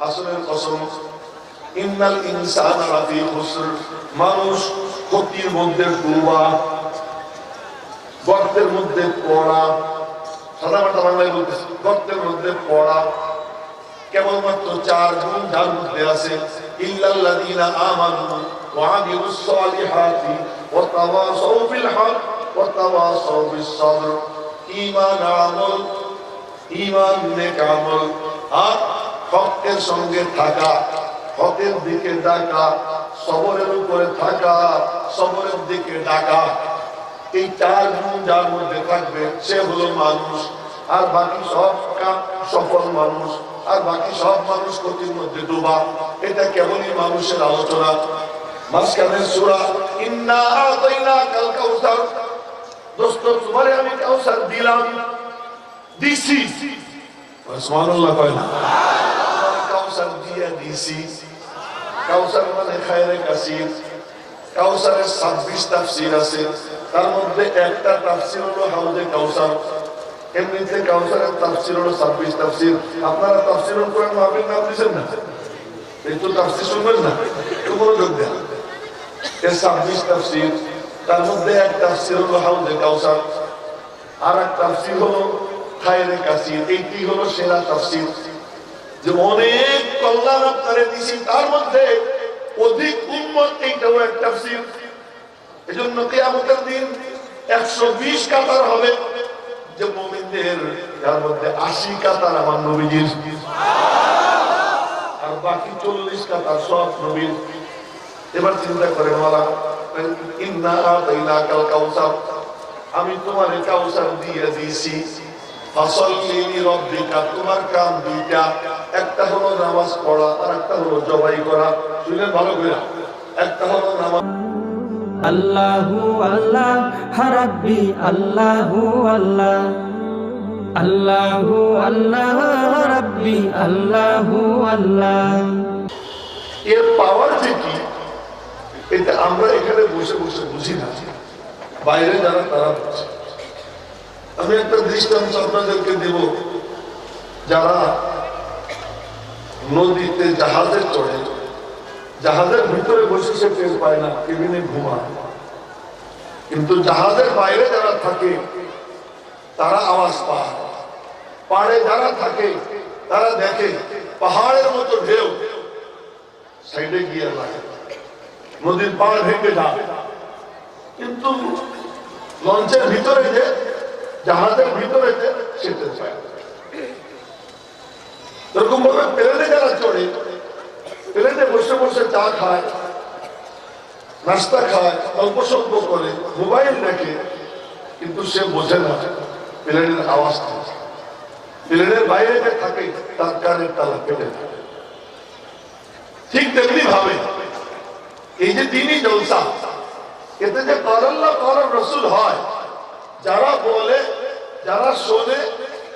আসরের কসম, ইন্নাল ইনসানা লাফি খুসর, মানুষ ক্ষতির মধ্যে ডুবা, গর্তের মধ্যে পড়া। সাধারণত বাংলায় বলতেছে গর্তের মধ্যে পড়া। কেবলমাত্র 4 গুণ যার মধ্যে আছে, ইল্লাল্লাযীনা আমানু ওয়া আমিলুস সালিহাতি ওয়া তাওয়াসাউ বিল হক ওয়া তাওয়াসাউ বিস সবর। ঈমান আমল, ঈমান নেক আমল আর হকের সঙ্গে থাকা, হকের দিকে ডাকা, সবরের উপরে থাকা, সবরের দিকে ডাকা। এই 4 গুণ যার মধ্যে থাকবে সে হলো মানুষ। আর বাকি সব সফল মানুষ, আর বাকি সব মানুষ ক্ষতির মধ্যে ডুবা। এটা কেবলই মানুষের আলোচনা। মাঝখানের সূরা ইন্না আতাইনাকাল কাউসার, দোস্ত তোমারে আমি কাউসার দিলাম, দিছি। সুবহানাল্লাহ কয় না? কাউসার দিয়ে দিছি। কাউসার মানে খায়রে কাসির। কাউসারের 26 তাফসীর আছে, তার মধ্যে একটা তাফসীর হলো হাউজে কাউসার। এমনিতে কাউসারের তাফসীর হলো 26 তাফসীর। আপনারা তাফসীরুল কোরআন মাহফিল নাম দিয়েছেন না? এই তো তাফসীর শুনবেন না, একটু মনোযোগ দেন। এর 26 তাফসীর, তার মধ্যে এক তাফসীর হলো হাউজে কাউসার, আর এক তাফসীর হলো খায়রে কাসির। এইটি হলো সেরা তাফসীর, যে অনেক কল্যাণ আপনারে দিছি, তার মধ্যে অধিক উম্মত এইটাও এক তাফসীর। এজন্য কিয়ামতের দিন 120 কাতার হবে, যে মুমিনদের যার মধ্যে 80 কাতার আমার নবীজির, আর বাকি 40 কাতার সব নবীর। এবার চিন্তা করেন, ওয়ালা ইন্না আতাইনাকাল কাউসার, আমি তোমারে কাউসার দিয়ে দিয়েছি। ফাসাল্লি লিরাব্বিকা, তোমার কাম দুইটা, একটা হলো নামাজ পড়া আর একটা হলো জবাই করা। শুনলেন ভালো করে? একটা হলো নামাজ। আল্লাহু আল্লাহ রাব্বি, আল্লাহু আল্লাহ, আল্লাহু আল্লাহ রাব্বি, আল্লাহু আল্লাহ। এর পাওয়ার যে কি, এটা আমরা এখানে বসে বসে বুঝি না, বাইরে যারা তারা বুঝে। আমি একটা দৃষ্টান্ত আপনাদেরকে দেব। যারা নদীতে জাহাজে চড়ে, জাহাজের ভিতরে বসে সে টের পায় না, কেবিনে ঘুমায়, কিন্তু জাহাজের বাইরে যারা থাকে তারা আওয়াজ পায়। পাড়ে যারা থাকে তারা দেখে পাহাড়ের মতো ঢেউ সাইডে গিয়ে লাগে, নদীর পাড় ভেঙে যায়। কিন্তু লঞ্চের ভিতরে যে, জাহাজের ভিতরে যে, সেটা চায়। এরকম ভাবে প্লেনে যারা চড়ে, প্লেনে বসে বসে চা খায়, নাস্তা খায়, অল্প স্বল্প করে, মোবাইল দেখে, কিন্তু সে বোঝে না প্লেনের আওয়াজ। প্লেনের বাইরে যে থাকে তার কানের তালা কেটে থাকে। ঠিক তেমনি ভাবে এই যে দ্বীনি জলসা, এতে যে আল্লাহ আর রাসূল হয়, যারা বলে, যারা শোনে,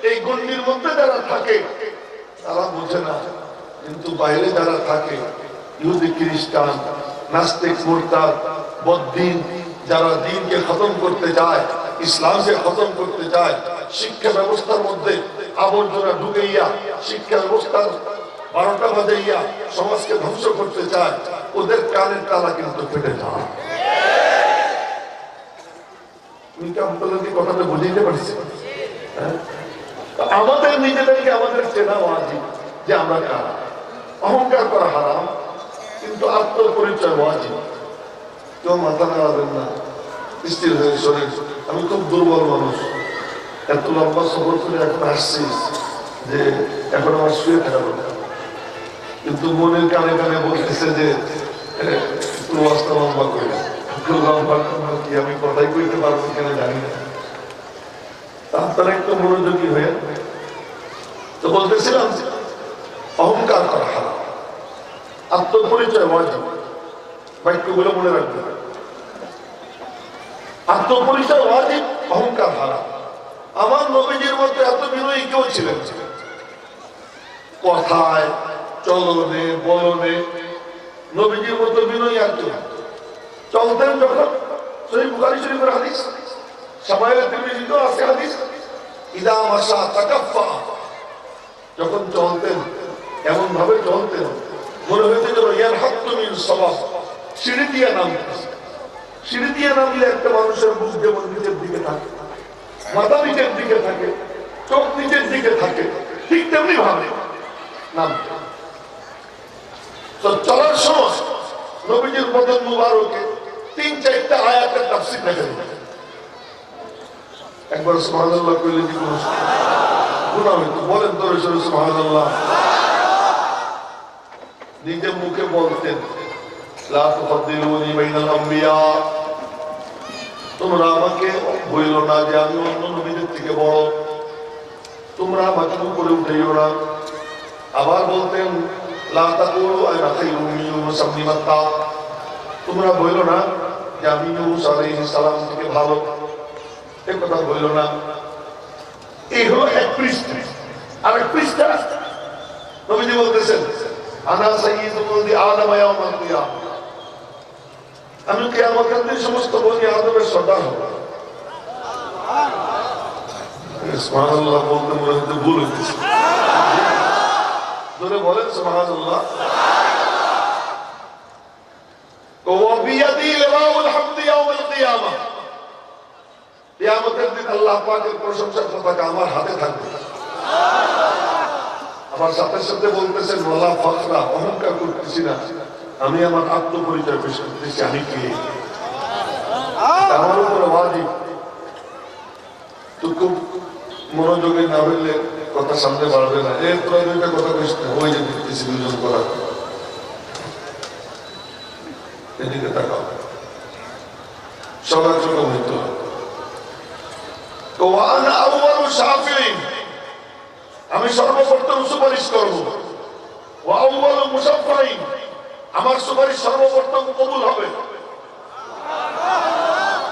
এই গণ্ডির মধ্যে যারা থাকে তারা বোঝে না, কিন্তু বাইরে যারা থাকে, ইহুদি খ্রিস্টান, নাস্তিক, মুরতাদ, বদ্দিন, যারা দ্বীনকে খতম করতে যায়, ইসলামকে খতম করতে যায়, শিক্ষা ব্যবস্থার মধ্যে আবর্জনা ঢুকাইয়া, শিক্ষা ব্যবস্থার 12টা বাজাইয়া সমাজকে ধ্বংস করতে চায়, ওদের কানের তালা কিন্তু ফেটে যায়। কথাটা বুঝতে পারছি? আমাদের নিজেদেরকে আমাদের চেনা ওয়াজিব যে আমরা কারা। অহংকার করা হারাম, কিন্তু আত্মপরিচয় ওয়াজিব। কেউ মাথা নাড়াবেন না, স্থির হয়ে শোনেন। আমি খুব দুর্বল মানুষ, এত লম্বা সফর করে এখন আসছি যে এখন আমার শুয়ে থাকা দরকার, কিন্তু মনের কানে কানে বলতেছে যে একটু ওয়াজটা লম্বা করে, লম্বা কি আমি কথাই কইতে পারবো কিনা জানি না। আপনারা একটু মনোযোগী হয়ে, তো বলতেছিলাম অহংকার করা হারাম, আত্মপরিচয় ওয়াজিব। বাক্যগুলো মনে রাখবে, আত্মপরিচয় ওয়াজিব, অহংকার হারাম। আমার নবীজির মধ্যে এত বিনয়ী কেউ ছিলেন? কথায়, চলনে, বলনে নবীজির মতো বিনয়ী আর কেউ। চলতেন যখন, সহিহ বুখারী শরীফের হাদিস, শামাইলে তিরমিজিতেও আছে হাদিস, ইদা মাশা তাকাফফা, যখন চলতেন এমন ভাবে চলতেন মনে হয়েছে যেন ইয়ার হাত তুমি স্বভাব সিঁড়ি দিয়ে নামতেছে। সিঁড়ি দিয়ে নামলে একটা মানুষের বুক যেমন নিচের দিকে থাকে, মাথা নিচের দিকে থাকে, চোখ নিচের দিকে থাকে, ঠিক তেমনি ভাবে নামতে। তো চলার সময় নবীজির বদন মুবারকে ৩-৪টা আয়াতের তাফসীর দেখা যায়। একবার সুবহানাল্লাহ কইলে কি কোনো গুনাহ হইতো? বলেন তো সুবহানাল্লাহ। নিজে মুখে বলতেন লা তুফাদ্দিলুনি বাইনাল আম্বিয়া, তোমরা আমাকে বইলো না যে আমি অন্য নবীদের থেকে বড়, তোমরা আমাকে উপরে উঠাইও না। আবার বলতেন লা তাকুলু আনা খায়রুম মিন ইউনুস ইবনে মাত্তা, তোমরা বইলো না যে আমি ইউনুস আলাইহিস সালাম থেকে ভালো, এই কথা বইলো না। এই হলো এক পৃষ্ঠা। আর এক পৃষ্ঠা নবীজি বলতেছেন আনা সাইয়্যিদু ওয়ালদি আদম ইয়াউমাল কিয়ামah, আমি কিয়ামতের দিন সমস্ত বনি আদমের সর্দার হব। সুবহানাল্লাহ বলতে মনে হচ্ছে ভুল হইতেছে, জোরে বলেন সুবহানাল্লাহ। ওয়া বিয়াদি লিওয়াউল হামদি ইয়াউমাল কিয়ামah, কিয়ামতের দিন আল্লাহ পাকের প্রশংসার পতাকা আমার হাতে থাকবে। আমার সাথে সাথে বলতেছেন ওয়ালা ফখরা, অহংকার করতেছি না, আমি আমার আত্মপরিচয় পেশ করতেছি আমি কে, আমার উপর ওয়াজিব। তো খুব মনোযোগে না হইলে কথা সামনে বাড়বে না। এর তোরা দুইটা কথা কইস না, ওই যে দেখতেছি দুজন করা, এদিকে তাকাও, সবার চোখে হইতে হবে। তো আনা আউয়ালু শাফিঈন, আমি সর্বপ্রথম সুপারিশ করব। ওয়া আউয়ালু মুশাফফাঈন, আমার সুপারিশ সর্বপ্রথম কবুল হবে।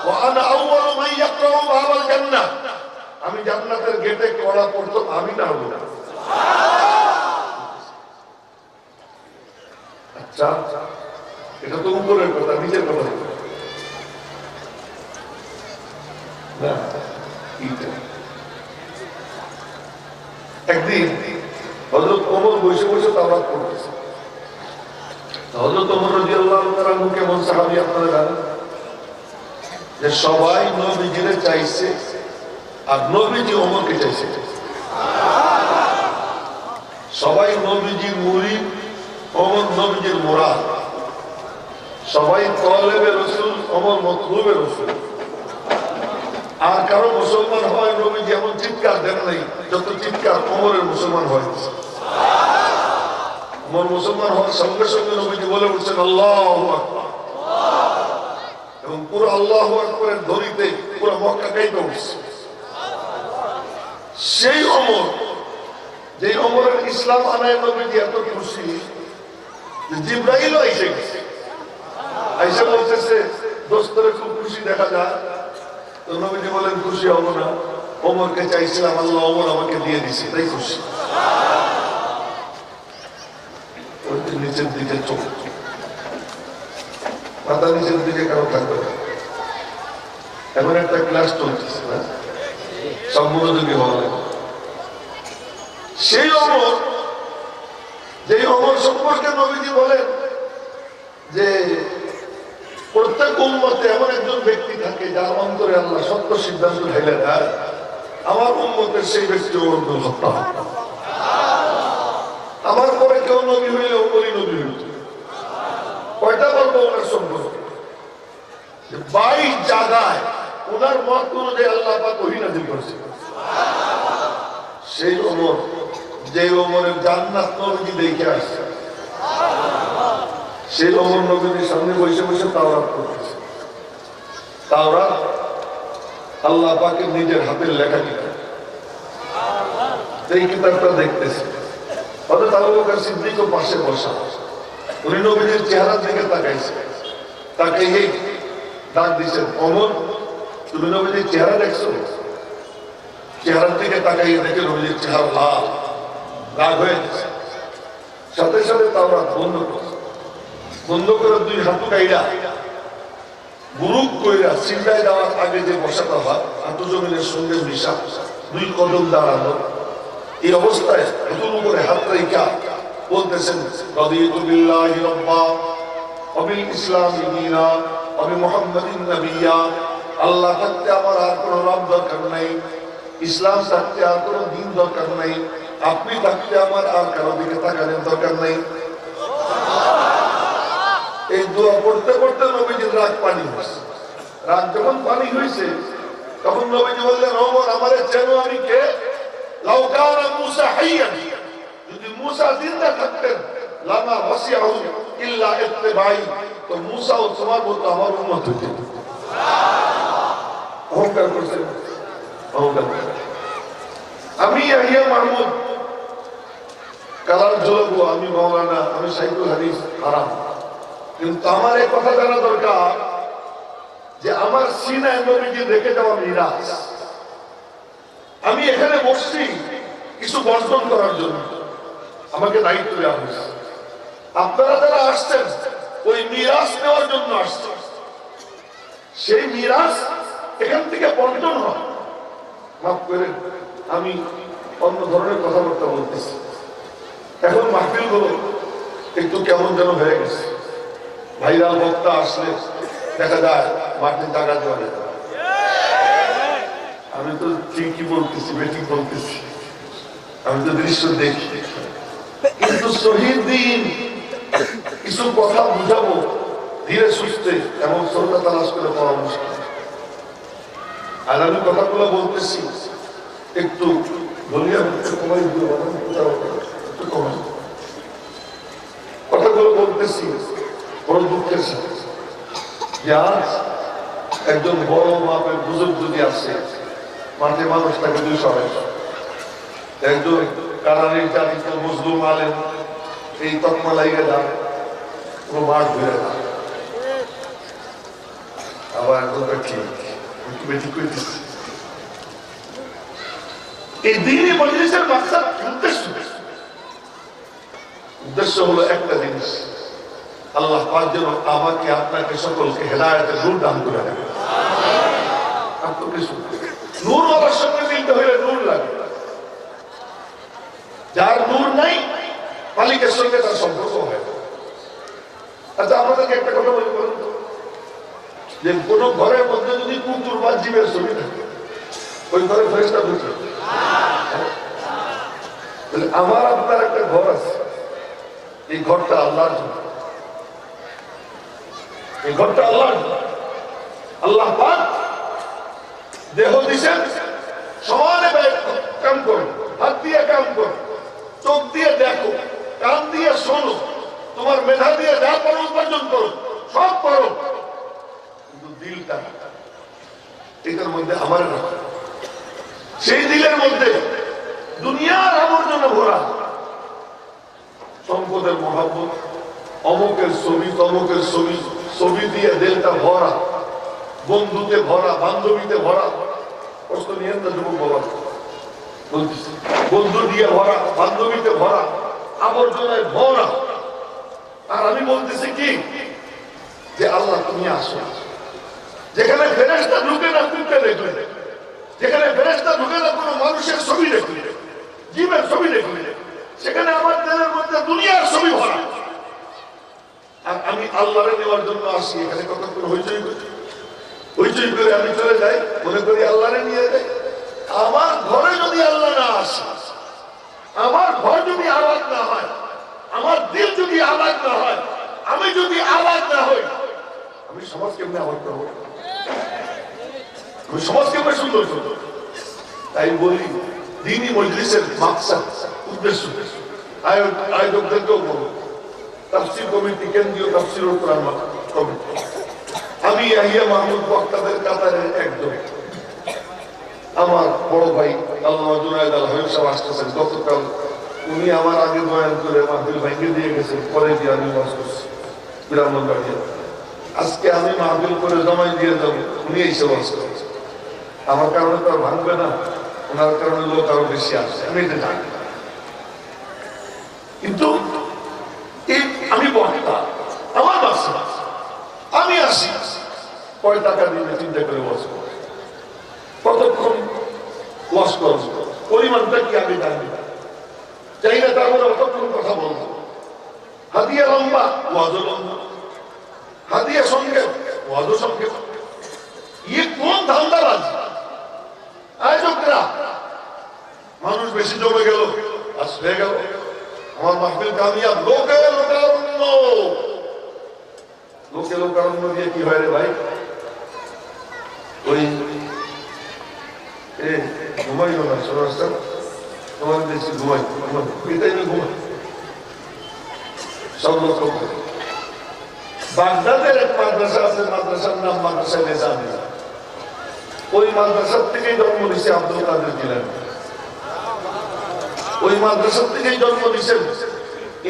ওয়া আনা আউয়ালু মান ইয়াকরাউ বাবাল জান্নাহ, আমি জান্নাতের গেটে কড়া পড়তো আমি না হব না। আচ্ছা, এটা তো উপরের কথা, নিচের কথা না। একদিন হযরত ওমর বসে বসে তাওরাত পড়তেছে। হযরত ওমর রাদিয়াল্লাহু তাআলা কেমন সাহাবী আপনারা জানেন, যে সবাই নবীজিরে চাইছে আর নবীজি ওমরকে চাইছে। সবাই নবীজির মুরিদ, ওমর নবীজির মুরাদ। সবাই তলেবে রাসূল, ওমর মতলুবে রাসূল। আর কারো মুসলমান হয় নবীজি এমন চিৎকার দেন নাই যত চিৎকার ওমরের মুসলমান হয়েছে। ওমর মুসলমান হওয়ার সঙ্গে সঙ্গে নবীজি বলে উঠছেন আল্লাহু আকবার, এবং পুরো আল্লাহু আকবারের ধ্বনিতে পুরো মক্কা কাঁপে উঠছে। সেই ওমর, যে ওমরের ইসলাম আনায় নবীজি এত খুশি যে জিবরাইলও এসে গেছে, আইসা বলতেছে দোস্তরে খুব খুশি দেখা যায়। তো নবীজি বলেন খুশি হব না, ওমরকে চাইছিলাম আল্লাহ ওমর আমাকে দিয়ে দিছে তাই খুশি। নিচের দিকে চোখ, মাথা নিচের দিকে কারো থাকবে না। এমন একটা ক্লাস চলতেছে না, সব মনোযোগী হওয়া লাগে। সেই ওমর, যে ওমর সম্পর্কে নবীজি বলেন যে প্রত্যেক উম্মতে এমন একজন ব্যক্তি থাকে যার অন্তরে আল্লাহ সত্য সিদ্ধান্ত ঢেলে দেয়, আমার উম্মতের সেই ব্যক্তি ওমর ইবনুল খাত্তাব। আমার পরে কেউ নবী হইলে ওমরই নবী হইত। কয়টা বলবো ওনার সম্পর্কে? 22 জায়গায় ওনার মত অনুযায়ী আল্লাহ পাক ওহী নাযিল করেছে। সেই ওমর, যে ওমরের জান্নাত নবীজি দেখে আসছে, সেই ওমর নবীর সামনে বসে বসে তাওরাত পড়তেছে। তাওরাত আল্লাহ পাকের নিজের হাতের লেখা কিতাব। এই কিতাবটা দেখতেছে, হযরত আবু বকর সিদ্দিকও পাশে বসা। উনি নবীর চেহারার দিকে তাকাইছে, তাকাইয়ে ডাক দিয়েছেন ওমর, তুমি নবীর চেহারা দেখছো? চেহারার দিকে তাকাইয়ে দেখে নবীর চেহারা লাল, রাগ হয়ে গেছে। সাথে সাথে তাওরাত বন্ধ করছে। বন্ধ করে দুই হাঁটু কাইরা বুরুক কইরা সিজদায় যাওয়ার আগে যে বসাটা হয়, হাঁটু জমিনের সঙ্গে মিশা, দুই কদম দাঁড়ানো, এই অবস্থায় হাঁটুর উপরে হাত রাইখা বলতেছেন রাদিতু বিল্লাহি রাব্বা ওয়া বিল ইসলামি দীনা ওয়া বিমুহাম্মাদিন নাবিয়্যা। আল্লাহ থাকতে আমার আর কোনো রব দরকার নাই, ইসলাম থাকতে আর কোনো দিন দরকার নাই, আপনি থাকতে আমার আর কারো দিকে তাকানোর দরকার নাই। এই দোয়া পড়তে পড়তে নবীজির রাগ পানি হয়েছে। রাগ যখন পানি হয়েছে তখন নবীজি বললেন, ওমর আমারে চেনো আমি কে? লাউ কানা মূসা হাইয়ান, যদি মূসা জিন্দা থাকতেন, লামা ওয়াসিআহু ইল্লা ইত্তিবাই, তো মূসাও তোমার মতো আমার উম্মত হতেন। অহংকার করছেন, অহংকার। আমি ইয়াহিয়া মাহমুদ কালার জলবু, আমি মাওলানা, আমি শাইখুল হাদিস হারাম, কিন্তু আমার এই কথা জানা দরকার যে আমার সিনায় নবীজি রেখে যাওয়া মিরাজ, আমি এখানে বসছি কিছু বর্জন করার জন্য, আমাকে দায়িত্ব দেওয়া হয়েছে। আপনারা যারা আসছেন ওই মিরাজ নেওয়ার জন্য আসছেন, সেই মিরাজ এখান থেকে বর্জন হয়। মাফ করেন, আমি অন্য ধরনের কথাবার্তা বলতেছি। এখন মাহফিল গুলো একটু কেমন যেন হয়ে গেছে। ভাইরাল বক্তা আসলে দেখা যায় মাটির টাকা দেওয়া যায়। আমি তো ঠিকই বলতেছি, বেঠিক বলতেছি, আমি তো দৃশ্য দেখি, কিন্তু শহীদ দিন কিছু কথা বুঝাবো ধীরে সুস্থে, এমন শ্রদ্ধা তালাশ করে পাওয়া মুশকিল। আর আমি কথাগুলো বলতেছি একটু বলিয়া কমাই দিও, একটু কমাই কথাগুলো বলতেছি বড় দুঃখের সাথে। যে আজ একজন বড় মাপের বুজুর্গ যদি আসে, মাঠে মানুষ তাকে 200, একজন কারানির জাতিত মজলুম আলেম এই তকমা লাইগে যায়, কোনো মাঠ ধরে না। আবার ঠিক বেশি করতেছি। এই দিনে মজলিসের মাকসাদ উদ্দেশ্য হলো একটা জিনিস, আল্লাহ পাক যেন আমাকে আপনাকে সকলকে হেদায়েতের নূর দান করে দেন। নূর হওয়ার সঙ্গে মিলতে হলে নূর লাগে। যার নূর নাই মালিকের সঙ্গে তার সম্পর্ক হয়। আচ্ছা আপনাদেরকে একটা কথা বলি, বলুন তো, যে কোন ঘরের মধ্যে যদি কুকুর বা জীবের ছবি থাকে, ওই ঘরে ফেরেশতা ঢুকে? আমার আপনার একটা ঘর আছে, এই ঘরটা আল্লাহর জন্য, এই ঘরটা আল্লাহর জন্য। আল্লাহ পাক দেহ দিছেন, সমানে কাম করো, হাত দিয়ে কাম করো, চোখ দিয়ে দেখো, কান দিয়ে শোনো, তোমার মেধা দিয়ে যা করো উপার্জন করো, সব করো, কিন্তু দিলটা এটার মধ্যে আমার না। সেই দিলের মধ্যে দুনিয়ার আবর্জনা ভরা, সম্পদের মহাব্বত, অমুকের ছবি তমুকের ছবি, ছবি দিয়ে দিলটা ভরা, বন্ধুতে ভরা, বান্ধবীতে ভরা। প্রশ্ন নিয়েন না যুবক বাবা, বলতেছি বন্ধু দিয়ে ভরা, বান্ধবীতে ভরা, আবর্জনায় ভরা। আর আমি বলতেছি কি, যে আল্লাহ তুমি আসো, যেখানে ফেরেশতা ঢুকে না কুত্তে দেখলে, যেখানে ফেরেশতা ঢুকে না কোনো মানুষের ছবি দেখলে, জীবের ছবি দেখলে, সেখানে আমার দিলের মধ্যে দুনিয়ার ছবি ভরা। আর আমি আল্লাহরে নেওয়ার জন্য আসি, এখানে কতক্ষণ হইচই করি, হইচই করে আমি চলে যাই, মনে করি আল্লাহরে নিয়ে যাই। আমার ঘরে যদি আল্লাহ না আসে, আমার ঘর যদি আবাদ না হয়, আমার দিল যদি আবাদ না হয়, আমি যদি আবাদ না হই, আমি সমাজ কেমনে আবাদ করবো? আমি সমাজ কেমনে সুন্দর করবো? তাই বলি দ্বীনি মজলিসের মাকসাদ, উদ্দেশ্য আয়োজকদেরকেও বলবো, তাফসীর কমিটি, কেন্দ্রীয় তাফসীর ও কোরআন কমিটি, আমি ইয়াহিয়া মাহমুদ বক্তাদের কাতারের একজন। আমার বড় ভাই আল্লামা জুনায়েদ আল হাবিব সাহেব আসতেছেন গতকাল, উনি আমার আগে বয়ান করে মাহফিল ভেঙে দিয়ে গেছেন, পরে দিয়ে আমি ওয়াজ করছি ব্রাহ্মণবাড়িয়া। আজকে আমি মাহফিল করে জমাই দিয়ে যাবো, উনি এসে ওয়াজ করেছেন। আমার কারণে তো আর ভাঙবে না, ওনার কারণে লোক আরো বেশি আসছে, আমি এটা জানি। কিন্তু আমি বক্তা, আমার বাসা, আমি আসি, কয় টাকা দিলে চিন্তা করে ওয়াজ করব, কতক্ষণ ওয়াজ করব, পরিমাণটা কি আমি জানি না, চাই না তার মধ্যে অতক্ষণ কথা বলবো। হাদিয়া লম্বা, ওয়াজও লম্বা, হাদিয়া সংক্ষেপ, ওয়াজও সংক্ষেপ। ইয়ে কোন ধান্দাবাজ আয়োজকরা? মানুষ বেশি জমে গেল, আজ হয়ে গেল আমার মাহফিল কামিয়াব। লোকে লোকারণ্য, লোকে লোকারণ্য দিয়ে কি হয় রে ভাই? ওই ঘুমাইও না, সমস্যা তোমার দেশে ঘুমাই, এটাই ঘুমাই সব লোক। বাগদাদের এক মাদ্রাসা আছে, মাদ্রাসার নাম মাদ্রাসা নিজামিয়া। ওই মাদ্রাসার থেকেই জন্ম দিয়েছে আব্দুল কাদের জিলানী, ওই মাদ্রাসার থেকেই জন্ম দিয়েছেন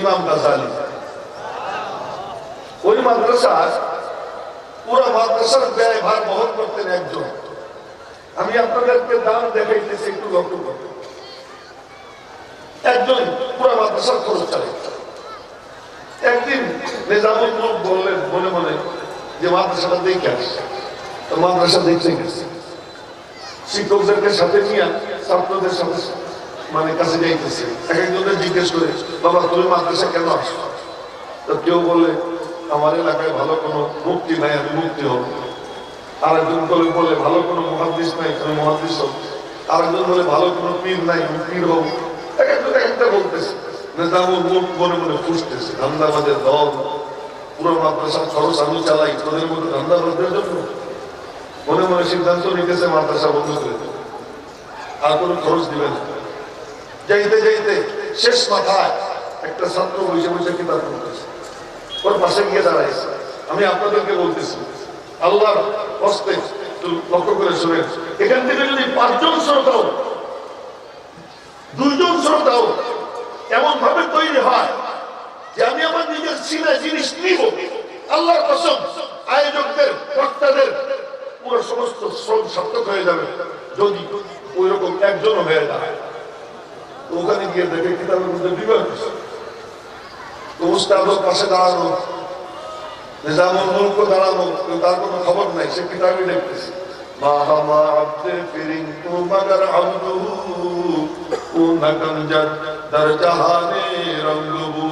ইমাম গাজ্জালী। ওই মাদ্রাসার পুরো মাদ্রাসার ব্যয় ভার বহন করতেন একজন। আমি আপনাদেরকে দাম দেখাইতেছি, একটু লক্ষ্য করবেন। একজন পুরো মাদ্রাসার খরচ চালাইতেন। একদিন নিজামুল মুলক বললেন মনে মনে যে মাদ্রাসাটা দেখে আসছে। তো মাদ্রাসা দেখতে গেছে, শিক্ষকদেরকে সাথে নিয়ে ছাত্রদের সাথে মানে কাছে যাইতেছে। এক একজনের জিজ্ঞেস করে, বাবা তুমি মাদ্রাসা কেন আসছো? তো কেউ বলে আমার এলাকায় ভালো কোনো মুক্তি নাই, আমি মুক্তি হব। আরেকজন বলে ভালো কোনো মুহাদ্দিস নাই, আমি মুহাদ্দিস হব। আরেকজন বলে ভালো কোনো পীর নাই, আমি পীর হব। এক একজন এক একটা বলতেছে। নিজামুল মুলক মনে মনে ফুসতেছে, ধান্দাবাজের দল, পুরো মাদ্রাসার খরচ আমি চালাই তোদের মধ্যে ধান্দাবাজদের জন্য। মনে মনে সিদ্ধান্ত নিতেছে মাদ্রাসা বন্ধ করে দেবে, আর কোনো খরচ দিবে না। যাইতে যাইতে শেষ মাথায় একটা ছাত্র বসে বসে কিতাব পড়তেছে, ওর পাশে গিয়ে দাঁড়াইছে। আমি আপনাদেরকে বলতেছি, আল্লাহর হস্তে লক্ষ্য করে শুনেন, এখান থেকে যদি 5 জন শ্রোতাও, 2 জন শ্রোতাও এমন ভাবে তৈরি হয় যে আমি আমার নিজের সিনা জিনিস নিব, আল্লাহর কসম আয়োজকদের বক্তাদের পুরো সমস্ত শ্রম সার্থক হয়ে যাবে যদি ওই রকম একজনও হয়ে যায়। ওখানে গিয়ে দেখে কিতাবের মধ্যে বিভাগ, তো উস্তাদের পাশে দাঁড়ানো, নিজামুল মুলক দাঁড়ানো, তার কোনো খবর নাই, সে কিতাবই দেখতেছে। মাহামা আব্দে ফিরিংতু মাগার আব্দুহু উনা গঞ্জত দর জাহানে রঙ্গবু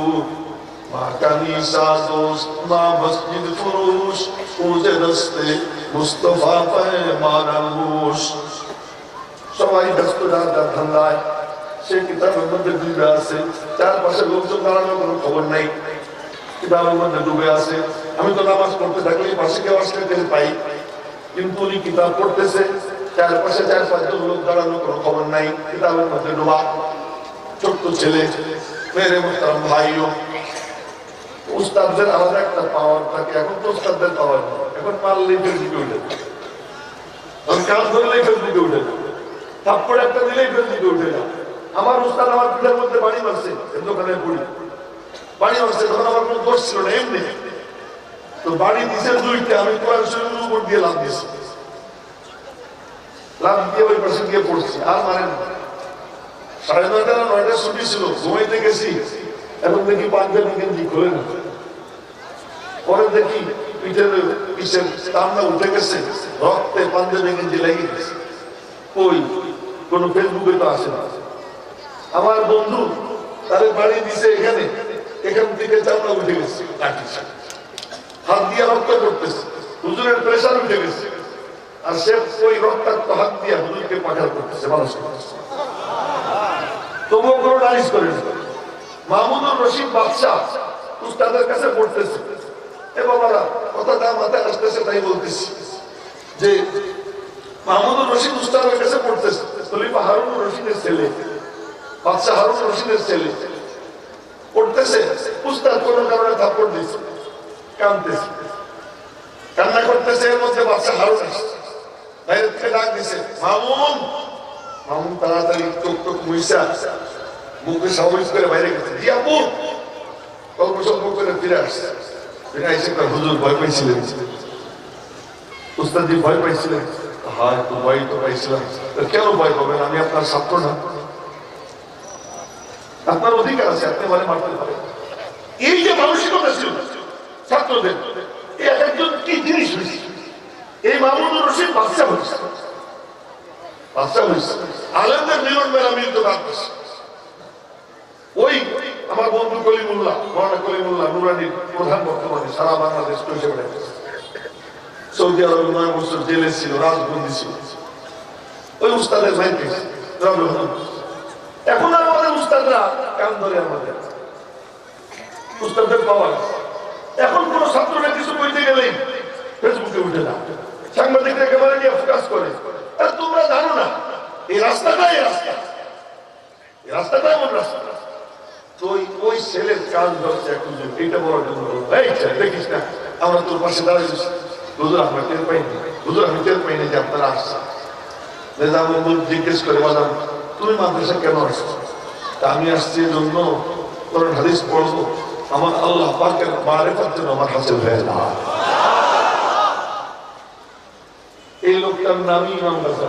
মা কানিসা দোস্ত মা মসজিদ ফুরুশ উজে দস্তে মুস্তফা পেমানাল হুশ। সবাই ব্যস্ত যার যার ধান্দায়, সে কিতাবের মধ্যে ডুবে আছে, চারপাশে লোকজন দাঁড়ানোর কোনো খবর নাই, কিতাবের মধ্যে ডুবে আছে। আমি তো নামাজ পড়তে থাকলে পাশে কেউ আসলে টের পাই, কিন্তু উনি কিতাব পড়তেছে, চারপাশে 4-5 জন লোক দাঁড়ানোর কোনো খবর নাই, কিতাবের মধ্যে ডোবা। ছোট্ট ছেলে, মেরে মোহতারাম ভাইও, উস্তাদদের আলাদা একটা পাওয়ার থাকে। এখন তো উস্তাদদের পাওয়ার নেই, এখন মারলেই ফেসবুকে উঠে যায়, কাজ ধরলেই ফেসবুকে উঠে যায়, থাপ্পড় একটা দিলেই ফেসবুকে উঠে যায়। আমার উস্তাদ আমার পিঠার মধ্যে বাড়ি মারছে, দোকানে পড়ি বাড়ি মারছে, তখন আমার কোনো দোষ ছিল না, এমনি তো বাড়ি দিছে 2টা, আমি কোরআন শরীফের উপর দিয়ে লাভ দিয়েছি, লাভ দিয়ে ওই পাশে গিয়ে পড়ছি। আর মানে 9:30 না 9টা ছুটি ছিল, ঘুমাইতে গেছি, এখন দেখি পাঞ্জাবি গেঞ্জি খুলে না, পরে দেখি পিঠের পিছের টান্না উঠে গেছে, রক্তে পাঞ্জাবি গেঞ্জি লেগে গেছে। ওই কোন ফেসবুকে তো আসে না। আমার বন্ধু তাদের বাড়ি দিছে এখানে, এখান থেকে চামড়া উঠে গেছে, হাত দিয়ে রক্ত করতেছে, হুজুরের প্রেশার উঠে গেছে, আর সে ওই রক্তাক্ত হাত দিয়ে হুজুরকে পাঠার করতেছে, মানুষ করতেছে, তবুও কোনো নালিশ করে না। মাহমুদুর রশিদ বাদশাহ উস্তাদের কাছে পড়তেছে, এ বাবারা কথাটা মাথায় আসতেছে তাই বলতেছি যে মাহমুদুর রশিদ উস্তাদের কাছে পড়তেছে, খলিফা হারুন রশিদের ছেলে, বাদশাহ হারুন রশিদের ছেলে পড়তেছে। উস্তাদ কোনো কারণে থাপ্পড় দিয়েছে, কাঁদতেছে, কান্না করতেছে। এর মধ্যে বাদশাহ হারুন বাইরে থেকে ডাক দিছে, মামুন। মামুন তাড়াতাড়ি চোখ টোক মুইসা মুখে স্বাভাবিক করে বাইরে গেছে, জি আপু, গল্প সল্প করে ফিরে আসছে। ফিরে এসে হুজুর ভয় পাইছিলেন, উস্তাদজি ভয় পাইছিলেন? হ্যাঁ, একটু ভয় তো পাইছিলাম। কেন ভয় পাবেন? আমি আপনার ছাত্র না, আপনার অধিকার আছে, আপনি বলে মারতে পারেন। এই যে মানসিকতা ছিল ছাত্রদের, এই এক একজন কি জিনিস হয়েছে। এই মাহমুদুর রশিদ বাদশাহ হয়েছে, বাদশাহ হয়েছে, আলেমদের মিলন মেলা মিলিত কাজ। ওই আমার বন্ধু কলিমুল্লাহ, মৌলানা কলিমুল্লাহ নুরানির প্রধান বর্তমানে সারা বাংলাদেশ পরিষেবা দিয়েছে। সৌদি আরবে 9 বছর জেলে ছিল, রাজবন্দি ছিল। ওই উস্তাদের ভাইকে এখন আর আমাদের উস্তাদরা কান ধরে আমাদের উস্তাদের পাওয়া গেছে। এখন কোন ছাত্ররা কিছু বলতে গেলেই ফেসবুকে উঠে না, সাংবাদিকরা একেবারে নিয়ে ফোকাস করে। আর তোমরা জানো না এই রাস্তাটাই রাস্তাটা এমন রাস্তা। তো ওই ছেলের কাজ ধরছে এখন এইটা বলার জন্য দেখিস না আমরা তোর পাশে দাঁড়িয়েছি। হুজুর আমরা টের পাইনি, হুজুর আমি টের পাইনি যে আপনারা আসছেন। জিজ্ঞেস করে বললাম তুমি মাদ্রাসা কেন আসছো? আমি আসছি এই জন্য কোরআন হাদিস পড়বো, আমার আল্লাহ পাকের মারিফাত যেন আমার হাসিল হয়ে না। এই লোকটার নামই ইমাম গাজা,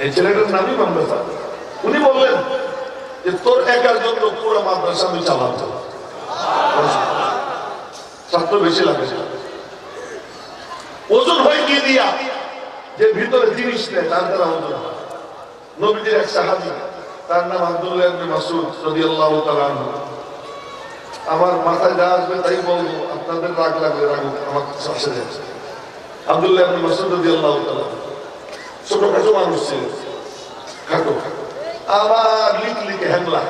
এই ছেলেটার নামই ইমাম গাজা। উনি বললেন যে তোর একার জন্য পুরো মাদ্রাসা আমি চালাবো, ছাত্র বেশি লাগে। ওজন হয় কি দিয়া? যে ভিতরে জিনিস নেই তার দ্বারা ওজন হয়। নবীজির এক সাহাবী তার নাম আব্দুল্লাহ ইবনে মাসউদ রাদিয়াল্লাহু তাআলা আনহু। আমার মাথায় যা আসবে তাই বলবো, আপনাদের রাগ লাগলে রাগুক, আমার কিছু আসে যায়। আব্দুল্লাহ ইবনে মাসউদ রাদিয়াল্লাহু তাআলা ছোটখাটো মানুষ ছিলেন, খাটো, আমার লিকলিকে হ্যাংলা।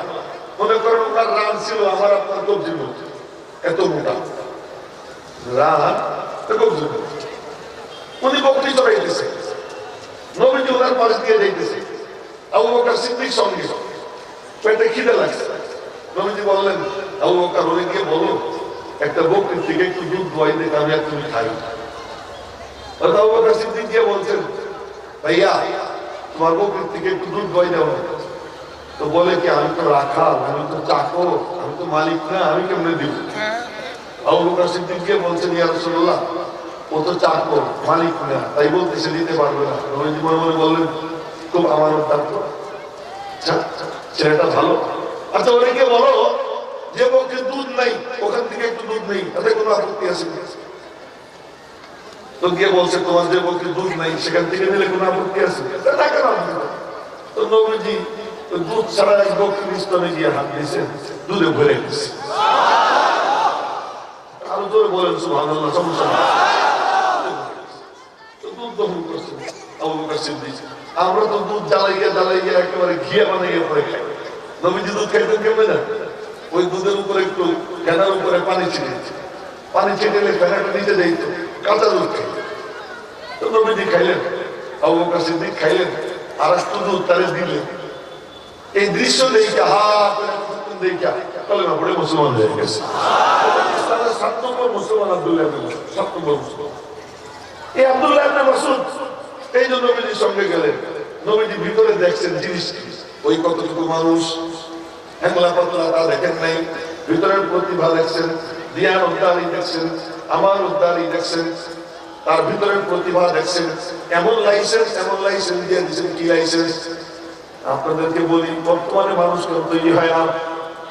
মনে করেন ওনার রান ছিল আমার আপনার কবজির মতো, এত মোটা রান, কবজির মতো। উনি বকরি চড়াইতেছে, নবীজি ওনার পাশ দিয়ে যাইতেছে, আবু বকর সিদ্দিক সঙ্গে, পেটে খিদে লাগছে। নবীজি বললেন আবু বকর ওনাকে বলো একটা বকরির থেকে একটু দুধ দোয়াই দেখে আমি আর তুমি খাই। আবু বকর সিদ্দিক গিয়ে বলছেন ভাইয়া তোমার বকরির থেকে একটু দুধ দোয়াই দেওয়া। তো বলে কি আমি তো রাখাল, আমি তো চাকর, আমি তো মালিক না, আমি কেমনে দিব? আবু বকর সিদ্দিক গিয়ে বলছেন ইয়া রাসূলুল্লাহ ও তো চাকর, মালিক না, তাই বলতেছে দিতে পারবে না। নবীজি মনে মনে বললেন খুব আমার ছেলেটা ভালো। আচ্ছা ওদেরকে বলো যে বকরির দুধ নাই ওখান থেকে একটু দুধ নেই, তাতে কোনো আপত্তি আছে? তো গিয়ে বলছে তোমার যে বকরির দুধ নাই সেখান থেকে নিলে কোনো আপত্তি আছে? তো নবীজি দুধ ছাড়া এক বকরির স্তনে গিয়ে হাত দিয়েছে, দুধে ভরে গেছে। আরো জোরে বলেন সুবহানাল্লাহ। সমস্যা দুধ দহন করছে আবু বকর সিদ্দিক। আমরা তো দুধ জ্বালাইয়া একেবারে ঘিয়া বানাইয়া পরে খাই। নবীজি দুধ খাইতেন কেমন না? ওই দুধের উপরে একটু ফেনার উপরে পানি ছিটিয়ে ফেনাটা নিচে যাইত, কাঁচা দুধ খাই। তো নবীজি খাইলেন, আবু বকর সিদ্দিক খাইলেন, আর একটু দুধ তারে দিলেন। এই দৃশ্য দেখা দেখা কলেমা পড়ে মুসলমান হয়ে গেছে। 7 নম্বর মুসলমান আব্দুল্লাহ ইবনে মাসউদ, 7 নম্বর মুসলমান। এই আব্দুল্লাহ ইবনে মাসউদ এই জন্য নবীজির সঙ্গে গেলেন। নবীজি ভিতরে দেখছেন জিনিস কি, ওই কতটুকু মানুষ হ্যাংলা পাতলা তা দেখেন নাই, ভিতরের প্রতিভা দেখছেন, দিয়ান উদ্দারি দেখছেন, আমার উদ্দারি দেখছেন, তার ভিতরের প্রতিভা দেখছেন। এমন লাইসেন্স দিয়ে দিচ্ছেন। কি লাইসেন্স? আপনাদেরকে বলি, বর্তমানে মানুষ কেউ তৈরি হয় না।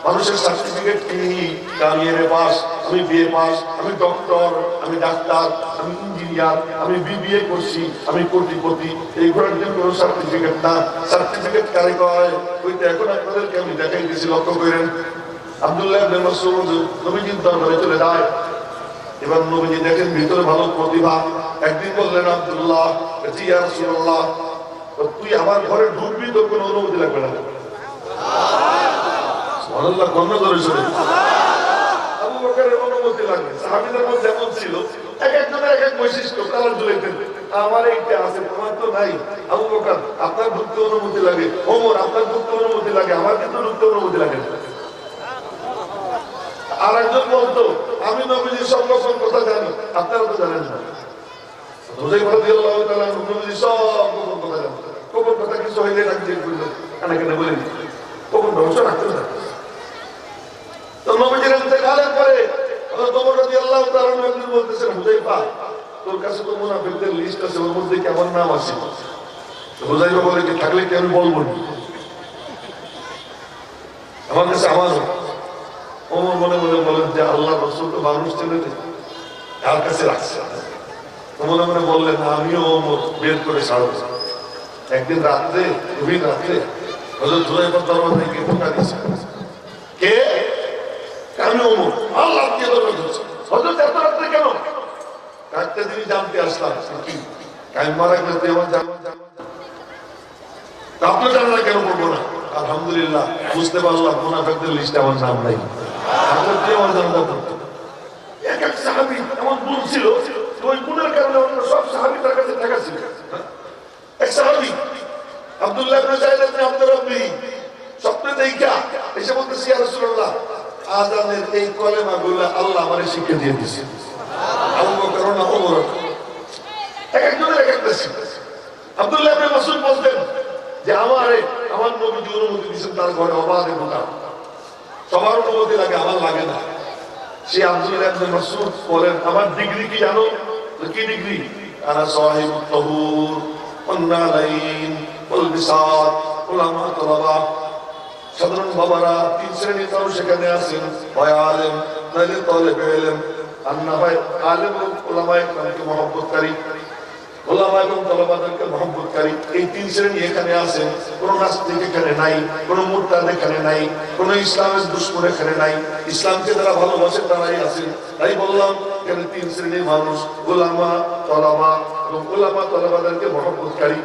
মানুষের সার্টিফিকেট কি? আমি এমএ পাস, আমি বিএ পাস, আমি ডক্টর, আমি ডাক্তার, আমি ইঞ্জিনিয়ার, আমি বিবিএ করছি, আমি কোটিপতি। এইগুলোর জন্য কোনো সার্টিফিকেট না। সার্টিফিকেট কারে কয় ওইটা এখন আপনাদেরকে আমি দেখাই দিয়েছি, লক্ষ্য করেন। আব্দুল্লাহ ইবনে মাসউদ নবীজির দরবারে চলে যায়। এবার নবীজি দেখেন ভিতরে ভালো প্রতিভা। একদিন বললেন আব্দুল্লাহ ইয়া রাসূলুল্লাহ তুই আমার ঘরে ঢুকবি, তোর কোনো অনুমতি লাগবে না। সুবহানাল্লাহ, কন্যা ধরে শুনে আবু বকরের অনুমতি লাগবে। সাহাবীদের মধ্যে এমন ছিল, এক একজনের এক এক বৈশিষ্ট্য, কালার ঝুলাইতেন। আমার এইটা আছে, তোমার তো নাই। আবু বকর আপনার ঢুকতে অনুমতি লাগে, ওমর আপনার ঢুকতে অনুমতি লাগে, আমার কিন্তু ঢুকতে অনুমতি লাগে না। আর একজন বলতো আমি নবীজির সব রকম কথা জানি, আপনারা তো জানেন না। হুযায়ফা রাদিয়াল্লাহু তাআলা নবীজির সব গোপন কথা জানতেন। গোপন কথা কিছু হইলে রাখতে কানে কানে বলে দিত, গোপন রহস্য রাখতেন না। তো নবীজির ইন্তেকালের পরে হযরত ওমর রাদিয়াল্লাহু তাআলা একদিন বলতেছেন হুযায়ফা তোর কাছে তো মুনাফিকদের লিস্ট আছে, ওর মধ্যে কি আমার নাম আছে? হুযায়ফা বলে কি থাকলে কি আমি বলবো না, আমার কাছে আমার। ওমর মনে মনে বলেন যে আল্লাহ রাসূল তো মানুষ চেনে, কার কাছে রাখছে? মনে মনে বললেন আমিও ওমর বের করে ছাড়ব। একদিন রাত্রে, গভীর রাত্রে হযরত হুযায়ফা দরওয়াজায় গিয়ে টোকা দিয়েছে। কে? আমি ওমর। আল্লাহ দিয়ে দরজা ধরছে। হযরত এত রাত্রে কেন? কাটতে দিনই জানতে আসলাম কি আমি মারা গেলে তুই আমার জান আপনার জানা কেন বলবো না? আলহামদুলিল্লাহ বুঝতে পারলাম মুনাফিকদের লিস্টে আমার নাম নাই। আপনার তুই আমার জানা করতো এক এক সাহাবী এমন গুণ ছিল, ওই গুণের কারণে অন্য সব সাহাবী তার কাছে টাকা ছিল। এক সাহাবী আব্দুল্লাহ ইবনে যায়েদ ইবনে আব্দুর রাব্বি স্বপ্নে দেখা এসে বলতেছে, ইয়া রাসূলুল্লাহ, আযানের এই কলেমাগুলো আল্লাহ আমারে শিক্ষা দিয়ে দিয়েছে। আবু বকর না ওমর, এক একজনের এক একটা ছিল। আব্দুল্লাহ ইবনে মাসউদ বলতেন যে আমার নবীজি অনুমতি দিয়েছেন তার ঘরে অবাধে ঢোকা। সবার অনুমতি লাগে, আমার লাগে না। সে আব্দুল্লাহ ইবনে মাসউদ বলেন, আমার ডিগ্রি কি জানো? কি ডিগ্রি? আনা সাহিবুত তাহুর ওয়ান নালাইন ওয়াল বিসাত উলামা তালাবা। সাধারণ বাবারা তিন শ্রেণীর মানুষ সেখানে আছেন, হয় আলেম নাইলে তালেবে ইলম, আর না হয় আলেম উলামা ইকরামকে মহব্বতকারী, উলামা এবং তালেবাদেরকে মহব্বতকারী। এই তিন শ্রেণী এখানে আছেন। কোন নাস্তিক এখানে নাই, কোন মুরতাদ এখানে নাই, কোন ইসলামের দুশমন এখানে নাই। ইসলামকে যারা ভালোবাসে তারাই আছেন। তাই বললাম এখানে তিন শ্রেণীর মানুষ, উলামা তালাবা এবং উলামা তালেবাদেরকে মহব্বতকারী,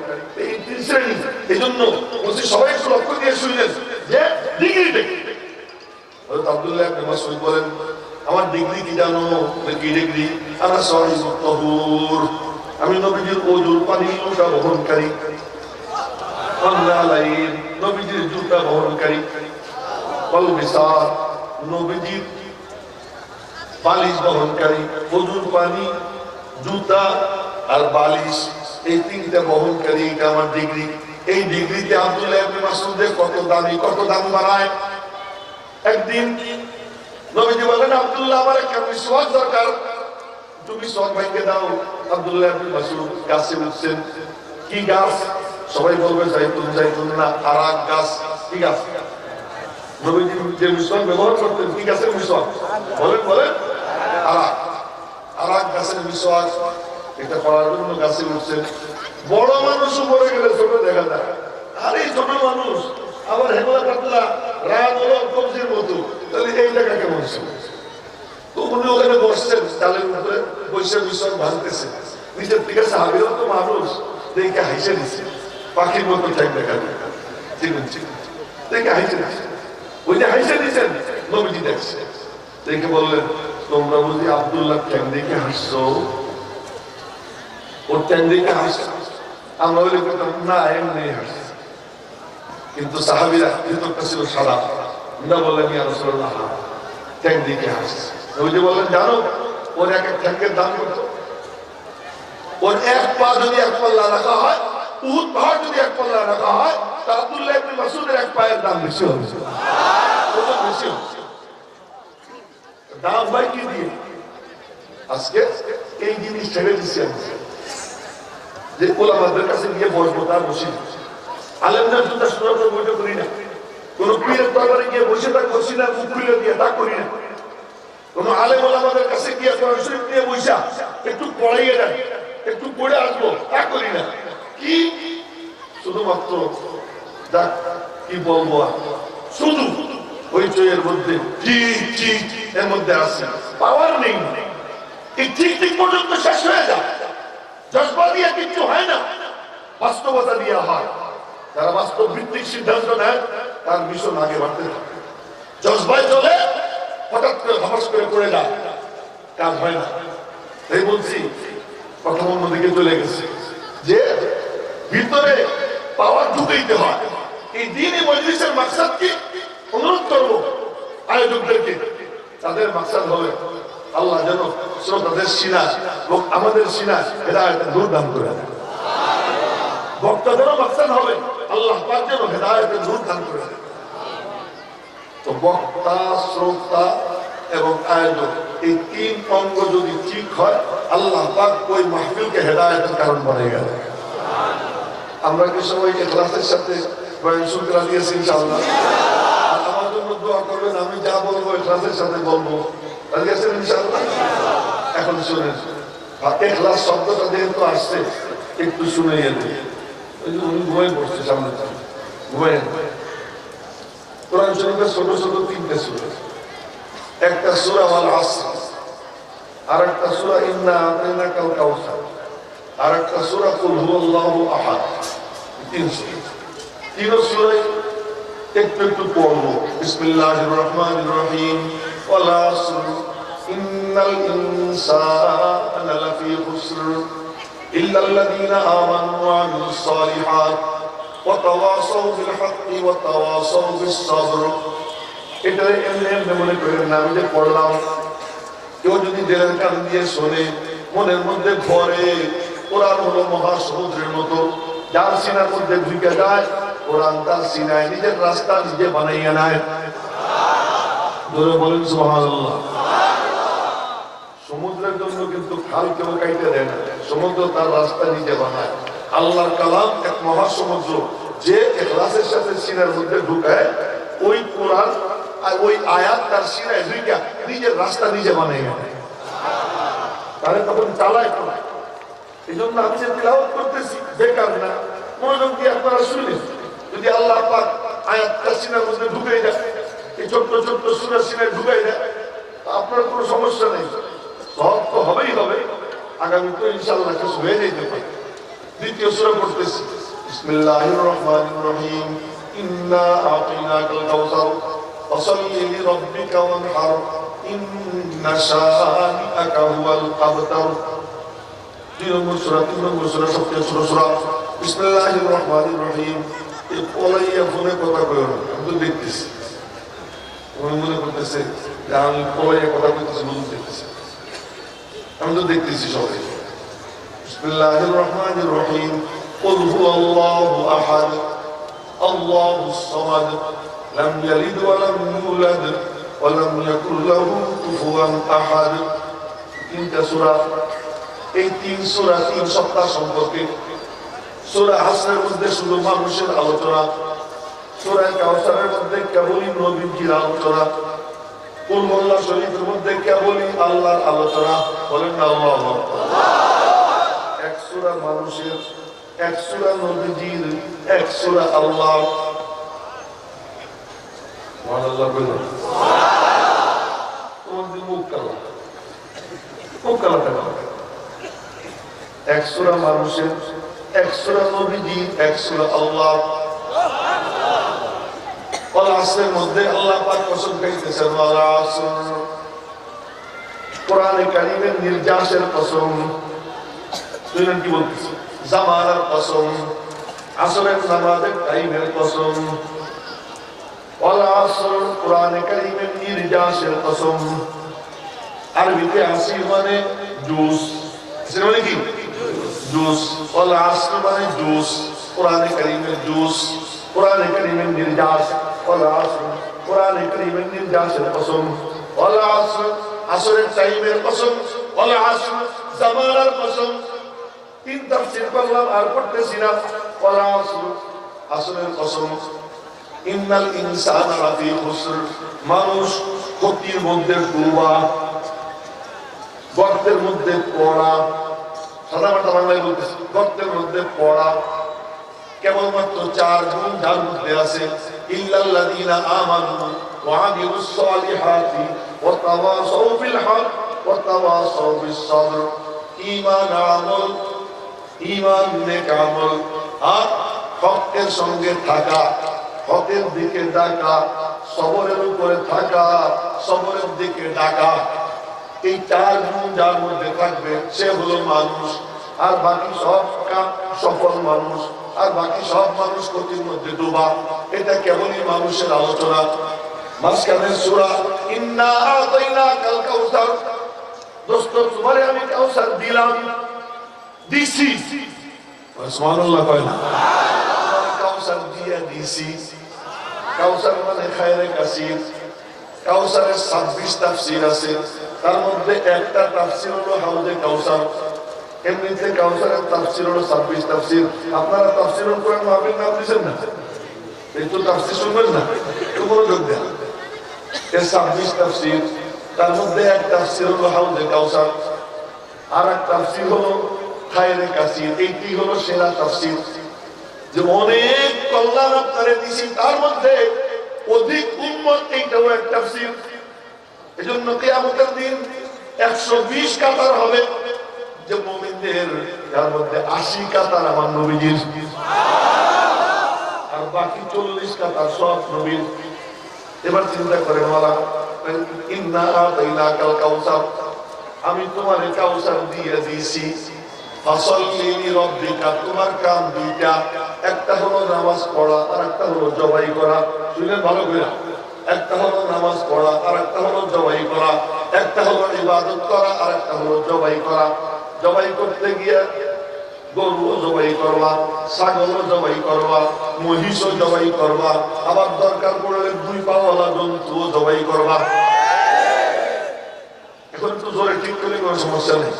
এই তিন শ্রেণী। এই জন্য বলছি সবাই একটু লক্ষ্য দিয়ে শুনলেন যে ডিগ্রিটা কি। হযরত আব্দুল্লাহ ইবনে মাসউদ বলেন, আমার ডিগ্রি কি জানো? কি ডিগ্রি? আনা সাহিবুত তাহুর, আমি নবীজির ওযুর পানি লোটা বহনকারী, আল্লাহর নবীজির জুতা বহনকারী, ওয়াল বিসাত নবীজির বালিশ বহনকারী। ওযুর পানি, জুতা আর বালিশ, এই তিনটা বহনকারী, এটা আমার ডিগ্রি। এই ডিগ্রিতে আব্দুল্লাহ ইবনে মাসউদের কত দাম বাড়ায়। একদিন নবীজি বলেন, আব্দুল্লাহ, আমার একটা মিসওয়াক দরকার, তুমি মিসওয়াক ভাইকে দাও। আব্দুল্লাহ ইবনে মাসউদ গাছে উঠছেন। কি গাছ? সবাই বলবে জাইতুন না, আরাক গাছ। কি গাছ? নবীজি যে মিসওয়াক ব্যবহার করতেন, কি গাছের মিসওয়াক? বলেন আরাক গাছের মিসওয়াক। এটা করার জন্য গাছে উঠছেন। বড় মানুষ উপরে গেলে ছোট দেখা যায়, আর এই ছোট মানুষ আবার হেমলা পাতলা রাত হলো কবজির মতো, তাহলে এই জায়গা কেমন ছিল? তো উনি ওখানে বসছেন, চালের উপরে বসে মিসওয়াক ভাঙতেছে। নিজের দিকে সাহাবীরাও তো মানুষ, দেখে হাসে দিচ্ছে, পাখির মতো ঠ্যাং দেখা যায়, দেখে হাসে দিচ্ছে। ওই যে হাসে দিচ্ছেন, নবীজি দেখছে, দেখে বললেন, তোমরা বুঝি আব্দুল্লাহ ঠ্যাং দেখে হাসছো? ওর ঠ্যাং দেখে হাসছে? আমরা বলি না, এমনি হাসছে। কিন্তু সাহাবীরা ভিতরটা ছিল সাদা। না বললেন, ইয়া রাসূলুল্লাহ, ঠ্যাং দেখে হাসছে। নবীজি বললেন, জানো ওর এক এক ঠ্যাংয়ের দাম কত? ওর এক পা যদি এক পাল্লা রাখা হয়, উহুদ পাহাড় যদি এক পাল্লা রাখা হয়, তা আব্দুল্লাহ ইবনে মাসউদের এক পায়ের দাম বেশি হবে। কত বেশি হবে? দাম ভাই কি দিয়ে? আজকে এই জিনিস ছেড়ে দিচ্ছি যে ওলামাদের কাছে গিয়ে বসবো, তার বসি। আলেমদের জুতা শোনার পর বইটা করি না। কোন পীরের দরবারে গিয়ে বসে তা করছি না, মুখ খুলে দিয়ে তা করি না। কোন আলেম ওলামাদের কাছে গিয়ে কোরআন শরীফ নিয়ে বসা একটু পড়াইয়ে দেন, একটু পড়ে আসবো, তা করি না। কি শুধুমাত্র দেখ কি বলবো, শুধু ওই চয়ের মধ্যে ঠিক এর মধ্যে আছে, পাওয়ার নেই। এই ঠিক পর্যন্ত শেষ হয়ে যায়। জজবা দিয়ে কিছু হয় না, বাস্তবতা দিয়ে হয়। যারা বাস্তব ভিত্তিক সিদ্ধান্ত নেয় তার মিশন আগে বাড়তে থাকে। জজবায় চলে, হঠাৎ করে ধস করে পড়ে যায়, কাজ হয় না। তাই বলছি, কথা অন্যদিকে চলে গেছে যে ভিতরে পাওয়ার ঢুকাইতে হয়। এই দিনই মজলিসের মাকসাদ কি? অনুরোধ করবো আয়োজকদেরকে, তাদের মাকসাদ হবে আল্লাহ যেন শ্রোতাদের সিনায় এবং আমাদের সিনায় হেদায়েতের নূর দান করে দেয়। বক্তাদেরও মাকসাদ হবে আল্লাহ পাক যেন হেদায়েতের নূর দান করে দেয়। তো বক্তা, শ্রোতা এবং আয়োজক, এই তিন অঙ্গ যদি ঠিক হয়, আল্লাহ পাক ওই মাহফিলকে হেদায়েতের কারণ বানিয়ে গেল। আমরা কি সবাই ইখলাসের সাথে বয়ান শুনতে রাজি আছি ইনশাআল্লাহ? আর আমার জন্য দোয়া করবেন, আমি যা বলবো ইখলাসের সাথে বলবো, রাজি আছেন ইনশাআল্লাহ? এখন শুনেন, ইখলাস শব্দটা যেহেতু আসছে একটু শুনে এলে, ওই যে উনি ঘুমিয়ে পড়ছে সামনে, ঘুমিয়ে কোরআন শরীফের ছোট ছোট তিনটে সূরা, একটা সূরা আল আসর, আর একটা সূরা ইন্না আতাইনাকাল কাউসার, আর একটা সূরা কুল হুয়াল্লাহু আহাদ। তিন সূরাই একটু একটু পড়বো। বিসমিল্লাহির রহমানির রহিম। ওয়াল আসর ইন্নাল ইনসানা লাফি খুসর ইল্লাল্লাযীনা আমানু ওয়া আমিলুস সালিহাত ওয়া তাওয়াসাউ বিল হাক্কি ওয়া তাওয়াসাউ বিস সাবর। এটা এমনি মনে করেন না, আমি যে পড়লাম, কেউ যদি দিলের কান দিয়ে শোনে, মনের মধ্যে ভরে, কোরআন হলো মহাসমুদ্রের মতো, যার সিনার মধ্যে ঢুকে যায়, কোরআন তার সিনায় নিজের রাস্তা নিজে বানাইয়া নেয়। ধরে বলেন সুবহানাল্লাহ। সমুদ্রের জন্য কিন্তু খাল কেউ কাইতে দেয় না, সমুদ্র তার রাস্তা নিজে বানায়। আল্লাহর কালাম এক মহাসমুদ্র, যে ইখলাসের সাথে সিনার মধ্যে ঢুকায়, ওই কোরআন আর ওই আয়াত তার সিনায় ঢুকে নিজের রাস্তা নিজে বানাইয়া নেয়। তাহলে তখন চালায় কোরআন। এই জন্য আমি যে তিলাওয়াত করতেছি বেকার না, মনোযোগ দিয়ে আপনারা শুনেন। যদি আল্লাহ পাক আয়াতটা সিনার মধ্যে ঢুকে যায়, এই ছোট্ট ছোট্ট সূরা সিনায় ঢুকে যায়, আপনার কোনো সমস্যা নেই, সহজ তো হবেই হবে। আগামী তো ইনশাআল্লাহ কিছু হয়ে যেতে পারে। দ্বিতীয় সূরা পড়তেছি। বিসমিল্লাহির রহমানির রহিম। ইন্না আতাইনাকাল কাউসার ফাসাল্লি লিরাব্বিকা ওয়ানহার ইন্না শানিআকা হুয়াল আবতার। 3 নম্বর সূরা সবচেয়ে ছোট সূরা। বিসমিল্লাহির রহমানির রহিম। এই পলাইয়া ফোনে কথা কই না, আমি তো দেখতেছি, মনে করতেছে যে আমি পলাইয়া কথা কইতেছি, দেখতেছি, আমি তো দেখতেছি সবাই। বিসমিল্লাহির রহমানির রহিম। কুল হুয়াল্লাহু আহাদ আল্লাহুস সামাদ লাম ইয়ালিদ ওয়া লাম ইউলাদ ওয়া লাম ইয়াকুল লাহু কুফুয়ান আহাদ। তিনটা সূরা, এই 3 সূরা 3 সপ্তাহ সম্পর্কে। সূরা হাসরের মধ্যে শুধু মানুষের আলোচনা, সূরা কাউসারের মধ্যে কেবলই নবীর আলোচনা, কুল হুয়াল্লাহু শরীফের মধ্যে কেবলই আল্লাহর আলোচনা। বলেন না আল্লাহু আকবার। এক সূরা মানুষের, এক সূরা নবীজির, এক সূরা আল্লাহ। সুবহানাল্লাহ বলেন। তোমাদের মুখ কালা, মুখ কালাটা কালা। এক সূরা মানুষের, এক সূরা নবীজি, এক সূরা আল্লাহ। ওয়াল আসরের মধ্যে আল্লাহ পাক কসম খাইতেছেন, ওয়াল আসর। কোরআনে কারীমের নির্যাসের কসম। শুনেন কি বলতেছে? জামানার কসম, আসরের নামাজের টাইমের কসম। ওয়াল আসর কোরআনে কারীমের নির্যাসের কসম। আরবিতে আসির মানে জুস, আসির মানে কি? জুস। ওয়াল আসর মানে জুস, কোরআনে কারীমের জুস, কোরআনে কারীমের নির্যাস। ওয়াল আসর কোরআনে কারীমের নির্যাসের কসম। ওয়াল আসর আসরের টাইমের কসম। ওয়াল আসর জামানার কসম। 3 তাফসীর করলাম আর পড়তেছি না। ওয়াল আসর আসরের কসম। ইন্নাল ইনসানা লাফি খুসর মানুষ ক্ষতির মধ্যে ডুবা, গর্তের মধ্যে পড়া। সাধারণত বাংলায় বলতেছি গর্তের মধ্যে পড়া। কেবলমাত্র 4 গুণ যার মধ্যে আছে, ইল্লাল্লাযীনা আমানু ওয়া আমিলুস সালিহাতি ওয়া তাওয়াসাউ বিল হক ওয়া তাওয়াসাউ বিস সাবর। ঈমান আমল, ঈমান নেক আমল, আর হকের সঙ্গে থাকা, হকের দিকে ডাকা, সবরের উপরে থাকা, সবরের দিকে ডাকা। এই 4 গুণ যার মধ্যে থাকবে সে হলো মানুষ। আর বাকি সব সফল মানুষ, আর বাকি সব মানুষ ক্ষতির মধ্যে ডোবা। এটা কেবলই মানুষের আলোচনা। মাঝখানের সূরা ইন্না আতাইনাকাল কাউসার। দোস্ত তোমারে আমি কাউসার দিলাম, দিছি। সুবহানাল্লাহ কয় না? কাউসার দিয়ে দিছি। কাউসার মানে খায়রে কাসির। কাউসারের 26 তাফসীর আছে, তার মধ্যে একটা তাফসীর হলো হাউজে কাউসার। এমনিতে কাউসারের তাফসীর হলো 26 তাফসীর। আপনারা তাফসীরুল কোরআন মাহফিল নাম দিয়েছেন না? এই তো তাফসীর শুনবেন না, একটু মনোযোগ দেন। এর 26 তাফসীর, তার মধ্যে এক তাফসীর হলো হাউজে কাউসার, আর এক তাফসীর হলো খায়রে কাসির। এইটি হলো সেরা তাফসীর। যে অনেক কল্যাণ আপনারে দিছি, তার মধ্যে অধিক উম্মত, এইটাও এক তাফসীর। এজন্য কিয়ামতের দিন 120 কাতার হবে, যে মুমিনদের যার মধ্যে 80 কাতার আমার নবীজির, আর বাকি 40 কাতার সব নবীর। এবার চিন্তা করেন, ওয়ালা ইন্না আতাইনাকাল কাউসার, আমি তোমার কাউসার দিয়ে দিয়েছি, ফাসাল্লি লিরাব্বিকা, তোমার কাম দুইটা, একটা হলো নামাজ পড়া আর একটা হলো জবাই করা। শুনেন ভালো করে, একটা হলো নামাজ পড়া আর একটা হলো জবাই করা, একটা হলো ইবাদত করা আর একটা হলো জবাই করা। জবাই করতে গিয়ে গরুও জবাই করবা, ছাগলও জবাই করবা, মহিষও জবাই করবা, আবার দরকার পড়লে 2 পাওয়ালা জন্তুও জবাই করবা। এখন তো জোরে ঠিক করলে কোনো সমস্যা নেই,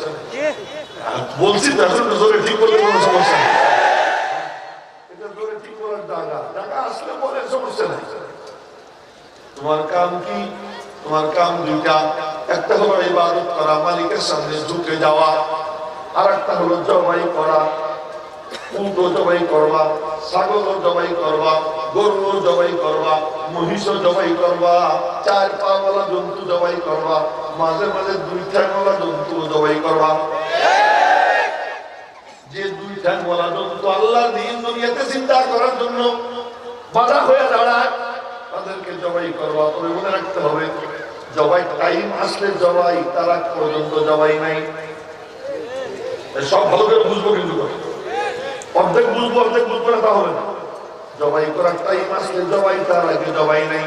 বলছি তো, এখন তো জোরে ঠিক করলে কোনো সমস্যা নেই। এটা জোরে ঠিক করার জায়গা আসলে বলে সমস্যা নেই। তোমার কাম কি? তোমার কাম দুইটা, একটা হলো ইবাদত করা, মালিকের সামনে ঝুঁকে যাওয়া, আর একটা হলো জবাই করা। উটও জবাই করবা, ছাগলও জবাই করবা, গরুও জবাই করবা, মহিষও জবাই করবা, 4 পাওয়ালা জন্তু জবাই করবা, মাঝে মাঝে 2 ঠ্যাংওয়ালা জন্তু জবাই করবা। যে 2 ঠ্যাংওয়ালা জন্তু আল্লাহর দ্বীন দুনিয়াতে চিন্তা করার জন্য বাধা হয়ে দাঁড়ায়, তাদেরকে জবাই করবা। তবে মনে রাখতে হবে, জবাই টাইম আসলে জবাই, তার আগ পর্যন্ত জবাই নাই। সব ভালো করে বুঝবো, কিন্তু অর্ধেক বুঝবো অর্ধেক বুঝবো না, তাহলে না। জবাই করার টাইম আসলে জবাই, তার আগে জবাই নাই।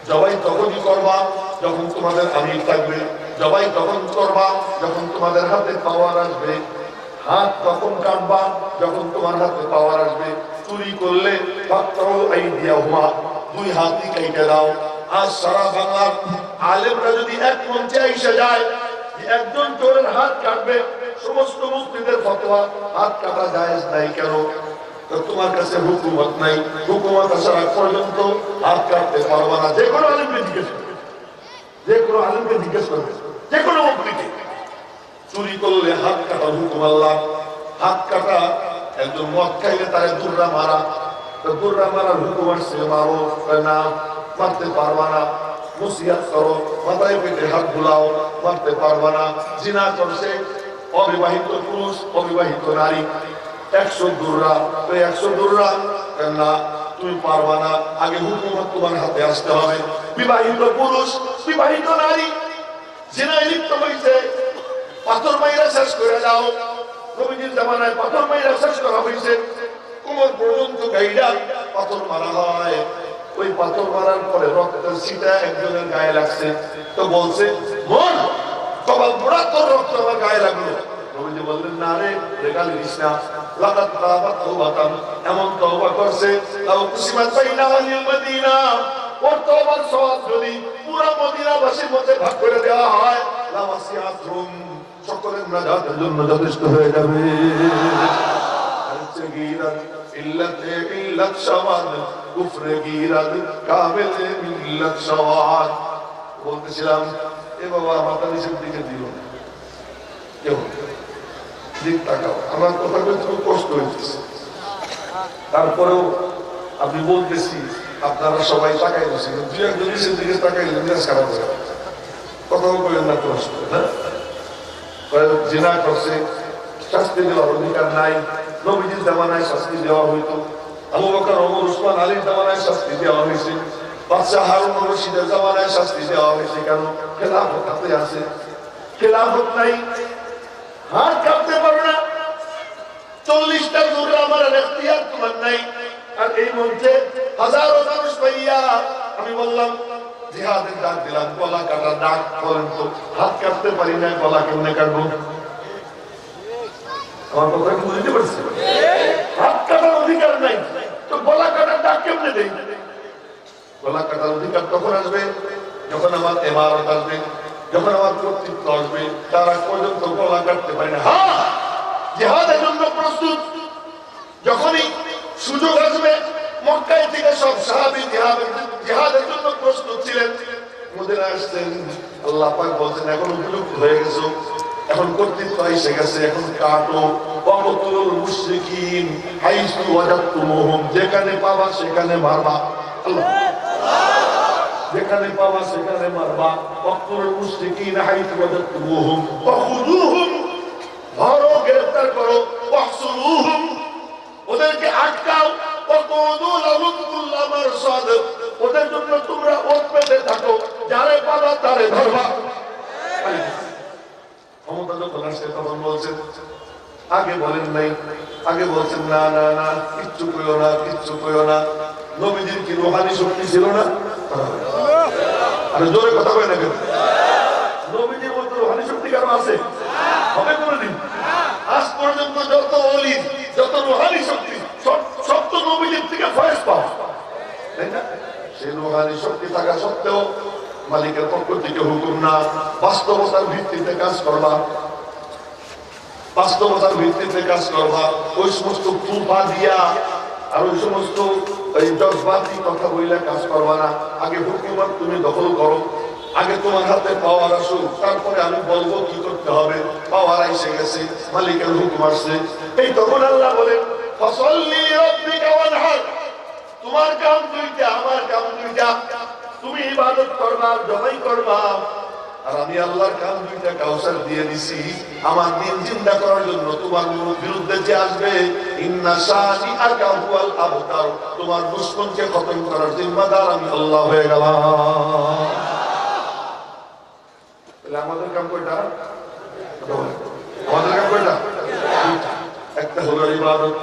জবাই তখনই করবা যখন তোমাদের আমির থাকবে, জবাই তখন করবা যখন তোমাদের হাতে পাওয়ার আসবে, হাত তখন কাটবা যখন তোমার হাতে পাওয়ার আসবে। চুরি করলে আইদিয়াহুমা, 2 হাতই কেটে দাও। আজ সারা বাংলার আলেমরা যদি এক মঞ্চে এসে যায়, একজন চোরের হাত কাটবে, সমস্ত মুফতিদের ফতোয়া হাত কাটা জায়েজ নাই। কেন? তোমার কাছে হুকুমত নাই, হুকুমত আসার আগ পর্যন্ত হাত কাটতে পারবা না। যে কোনো আলেমকে জিজ্ঞেস করবে, যে কোনো আলেমকে জিজ্ঞেস করবে, যে কোনো মুফতিকে। চুরি করলে হাত কাটা হুকুম আল্লাহ। হাত কাটা, একজন মদ খাইলে তারে দুর্রা মারা, দুর্রা মারার হুকুম আসছে, মারো না, মারতে পারবা না। নসিহত করো, মাথায় পেটে হাত বুলাও, মারতে পারবা না। জিনা করছে অবিবাহিত পুরুষ, অবিবাহিত নারী, 100 দুর্রা, তো 100 দুর্রা না, তুমি পারবা না। আগে হুকুমত তোমার হাতে আসতে হবে। বিবাহিত পুরুষ, বিবাহিত নারী জিনায় লিপ্ত হয়েছে, পাথর মাইরা শেষ করে দাও। নবীজির জামানায় পাথর মাইরা শেষ করা হয়েছে, কোমর পর্যন্ত গাইডা পাথর মারা হয়। ওই পাথর মারার পরে রক্তের ছিটা একজনের গায়ে লাগছে, তো বলছে, মন কপাল পোড়া, তোর রক্ত আমার গায়ে লাগলো। নবীজি বললেন, না রে, রেগালি দিস না, লাগাত তাওবা তাওবাতান, এমন তওবা করছে, লাউ কুসিমাত বাইনা আহলিল মদিনা, ওর তওবার সওয়াব যদি পুরো মদিনাবাসীর মধ্যে ভাগ করে দেওয়া হয়, লাওয়াসিআতুম, সকলের নাজাতের জন্য যথেষ্ট হয়ে যাবে। গীরাত ইল্লাতে ইল্লাত শাওয়াদ, কুফরে গীরাত কামেলে মিল্লাত শাওয়াদ। বলতেছিলাম, এ বাবা মাথা নিচের দিকে দিল, কেউ দিক তাকাও, আমার কথা বলতে খুব কষ্ট হয়েছে। তারপরেও আপনি বলতেছি, আপনারা সবাই তাকাই বসেন, 2-1 নিচের দিকে তাকাইলে মেজাজ খারাপ হয়ে যাবে। কথাও বললেন না, কষ্ট না। জিনা করছে, শাস্তি দেওয়ার অধিকার নাই। নবীজির জামানায় শাস্তি দেওয়া হইতো, আবু বকর, ওমর, উসমান, আলীর জামানায় শাস্তি দেওয়া হয়েছে, বাদশাহ হারুন রশিদের জামানায় শাস্তি দেওয়া হয়েছে। কেন? খেলাফত হাতে আছে, খেলাফত নাই, হাত কাটতে পারো না। 40টা দুর্রা আমার এখতিয়ার তোমার নাই। আর এই মধ্যে হাজারো মানুষ পাইয়া আমি বললাম জিহাদের ডাক দিলাম, গলা কাটার ডাক করেন তো, হাত কাটতে পারি না, গলা কেমনে কাটবো? আমার কথা কি বুঝতে পারছি? হাত কাটার অধিকার নাই, তো গলা কাটার ডাক কেমনে দেই? গলা কাটার অধিকার তখন আসবে যখন আমার ইমারত আসবে, যখন আমার কর্তৃত্ব আসবে। তার আগ পর্যন্ত গলা কাটতে পারি না। হ্যাঁ, জিহাদের জন্য প্রস্তুত। যখনই সুযোগ আসবে, মক্কায় থেকে সব সাহাবী জিহাদের জন্য প্রস্তুত ছিলেন। মদিনা আসছেন, আল্লাহ পাক বলছেন, এখন উপযুক্ত হয়ে গেছো, এখন কর্তৃত্ব এসে গেছে, এখন কাটো। ওয়াকতুলুল মুশরিকিন হাইসু ওয়াজাদতুমুহুম, যেখানে পাবা সেখানে মারবা। আল্লাহ যেখানে পাওয়া সেখানে মারবা। ওয়াকতুলুল মুশরিকিনা হাইথু ওয়াজাদতুমুহুম ফাখুযুহুম, ধরো গ্রেফতার করো। ওয়াহসুরুহুম, ওদেরকে আটকাও। ওয়াকুদু লাহুম কুল্লা মারসাদ, ওদের জন্য তোমরা ওত পেতে থাকো, যারে পাবা তারে ধরবা। ক্ষমতা যখন আসছে তখন বলছেন, আগে বলেন নাই, আগে বলছেন না না না কিচ্ছু কইও না, কিচ্ছু কইও না। নবীজির কি রূহানি শক্তি ছিল না? আরে জোরে কথা কয় না কেন? নবীজির মধ্যে রূহানি শক্তি কারো আছে? হবে কোনদিন? আজ পর্যন্ত যত ওলি, যত রূহানি শক্তি সব তো নবীজির থেকে ফয়েজ পাও, তাই না? সেই রূহানি শক্তি থাকা সত্ত্বেও মালিকের পক্ষ থেকে হুকুম না, বাস্তবতার ভিত্তিতে কাজ করবা, বাস্তবতার ভিত্তিতে কাজ করবা। ওই সমস্ত ফুফা দিয়া আর ওই সমস্ত এই জজবাতি কথা বইলে কাজ করবা না। আগে হুকুমত তুমি দখল করো, আগে তোমার হাতে পাওয়ার আসুক, তারপরে আমি বলবো কি করতে হবে। পাওয়ার এসে গেছে, মালিকের হুকুম আসছে, এই তখন আল্লাহ বলেন ফাসাল্লি রাব্বিকা ওয়ানহার, তোমার কাম দুইটা, আমার কাম দুইটা। তুমি ইবাদত করবা, জবাই করবা, আর আমি আল্লাহর কাম দুইটা কাউসার দিয়ে দিছি আমার দিন জিন্দা করার জন্য। তোমার বিরুদ্ধে যে আসবে, ইন্না শানিআকা হুয়াল আবতার, তোমার দুশমনকে খতম করার জিম্মাদার আমি আল্লাহ হয়ে গেলাম। তাহলে আমাদের কাম কয়টা? আমাদের কাম কয়টা? একটা হলো ইবাদত,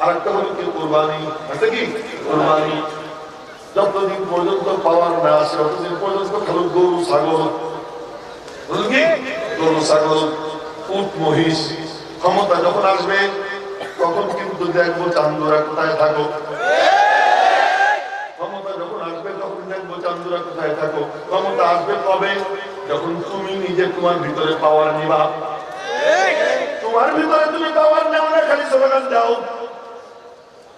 আরেকটা হলো কি কুরবানি। এটা কি কুরবানি? যতদিন পর্যন্ত পাওয়ার না আসে ততদিন পর্যন্ত খালি গরু ছাগল, গরু ছাগল, উট মহিষ। ক্ষমতা যখন আসবে তখন কিন্তু দেখবো চান্দুরা কোথায় থাকো। ক্ষমতা যখন আসবে তখন দেখবো চান্দুরা কোথায় থাকো। ক্ষমতা আসবে কবে? যখন তুমি নিজে তোমার ভিতরে পাওয়ার নিবা। তোমার ভিতরে তুমি পাওয়ার নেও না, খালি স্লোগান দাও।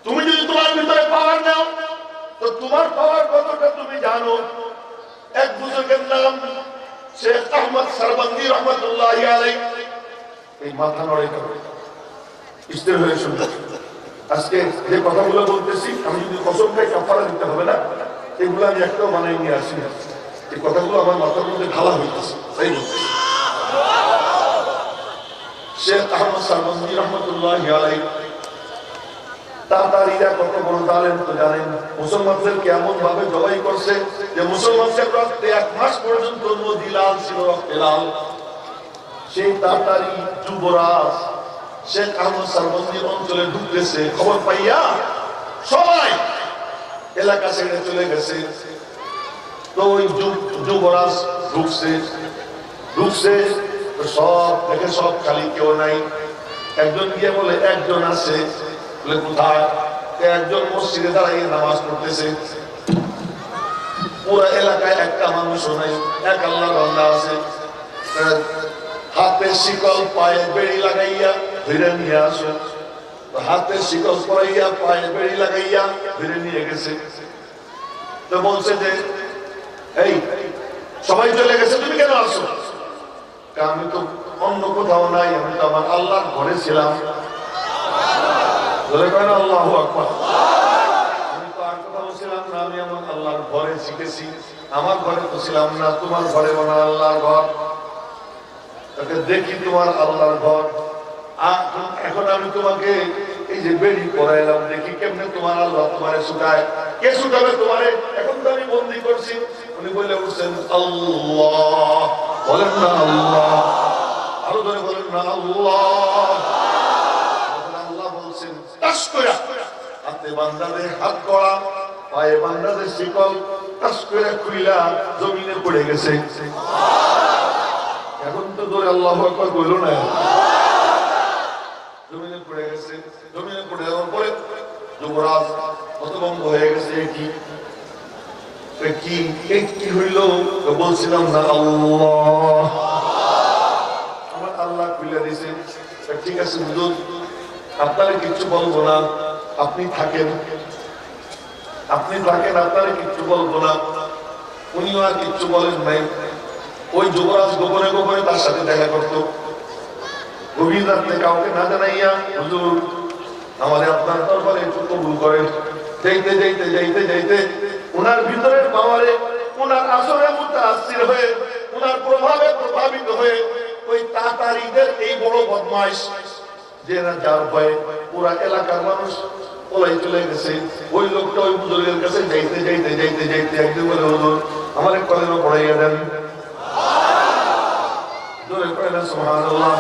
তুমি যদি তোমার ভিতরে পাওয়ার নাও তো তোমার পাওয়ার কতটা তুমি জানো। এক বুজুর্গের নাম শেখ আহমদ সরবন্দি রহমতুল্লাহি আলাইহি, এই মাথা নড়ে করে স্থির হয়ে শুনতে। আজকে যে কথাগুলো বলতেছি, আমি যদি কসম খাই কাফারা দিতে হবে না, এগুলো আমি একটাও বানাই নিয়ে আসি না। এই কথাগুলো আমার মাথার মধ্যে ঢালা হইতেছে, তাই বলতেছি। শেখ আহমদ সরবন্দি রহমতুল্লাহি আলাইহি, তাতারিরা কত বড় জালেম তো জানেন। মুসলমানদেরকে এমন ভাবে জবাই করছে যে মুসলমানদের রক্তে 1 মাস পর্যন্ত নদী লাল ছিল, রক্তে লাল। সেই তাতারি যুবরাজ শেখ আহমদ সরবন্দি অঞ্চলে ঢুকতেছে, খবর পাইয়া সবাই এলাকা ছেড়ে চলে গেছে। তো ওই যুবরাজ ঢুকছে তো সব দেখে সব খালি, কেউ নাই। একজন গিয়ে বলে একজন আছে। কোথায়? একজন মসজিদে দাঁড়িয়ে নামাজ পড়তেছে। পুরো এলাকায় একটা মানুষও নাই, এক আল্লাহর বান্দা আছে। হাতে শিকল, পায়ে বেড়ি লাগাইয়া ধরে নিয়ে আসো। হাতে শিকল পরাইয়া, পায়ে বেড়ি লাগাইয়া ধরে নিয়ে গেছে। তো বলছে যে এই সবাই চলে গেছে, তুমি কেন আসো? আমি তো অন্য কোথাও নাই, আমি তো আমার আল্লাহর ঘরে ছিলাম। আল্লাহু আকবার। আমি তো আর কোথাও ছিলাম না, আমি আমার আল্লাহর ঘরে শিখেছি। আমার ঘরে তো ছিলাম না, তোমার ঘরে বানা আল্লাহর ঘর। তাকে দেখি তোমার আল্লাহর ঘর। এখন আমি তোমাকে এই যে বেড়ি পরাইলাম, দেখি কেমনে তোমার আল্লাহ তোমারে শুকায়। কে শুকাবে তোমারে? এখন তো আমি বন্দি করছি। উনি বলে উঠছেন আল্লাহ। বলেন না আল্লাহ, আরো ধরে বলেন না আল্লাহ। হাতে বান্দাদের হাত করা, পায়ে বান্দাদের শিকল টাস করে খুইলা জমিনে পড়ে গেছে। এখন তো ধরে আল্লাহু আকবার কইলো না, জমিনে পড়ে গেছে। জমিনে পড়ে যাওয়ার পরে যুবরাজ হতভম্ব হয়ে গেছে। কি হইল? বলছিলাম না আল্লাহ, আমার আল্লাহ খুলে দিছে। ঠিক আছে হুজুর, আপনারা কিচ্ছু বলবো না, আপনি থাকেন, আপনারা কিচ্ছু বলবো না। উনিও আর কিচ্ছু বলেন নাই। ওই যুবরাজ গোপনে গোপনে তার সাথে দেখা করতো, গভীর রাত্রে কাউকে না জানাইয়া, হুজুর আমাদের আপনার দরবারে একটু কবুল করেন। যাইতে যাইতে যাইতে যাইতে ওনার ভিতরের পাওয়ারে ওনার আসরে মুতাআসসির হয়ে, ওনার প্রভাবে প্রভাবিত হয়ে ওই তাতারিদের এই বড় বদমাইশ যে না যার ভয়ে পুরা এলাকার মানুষ পলাই চলে গেছে, ওই লোকটা ওই হুজুরের কাছে যাইতে যাইতে যাইতে যাইতে একদিন বলে, হুজুর আমার এক কলেমা পড়াইয়া দেন। জোরে পড়েন সুবহানাল্লাহ।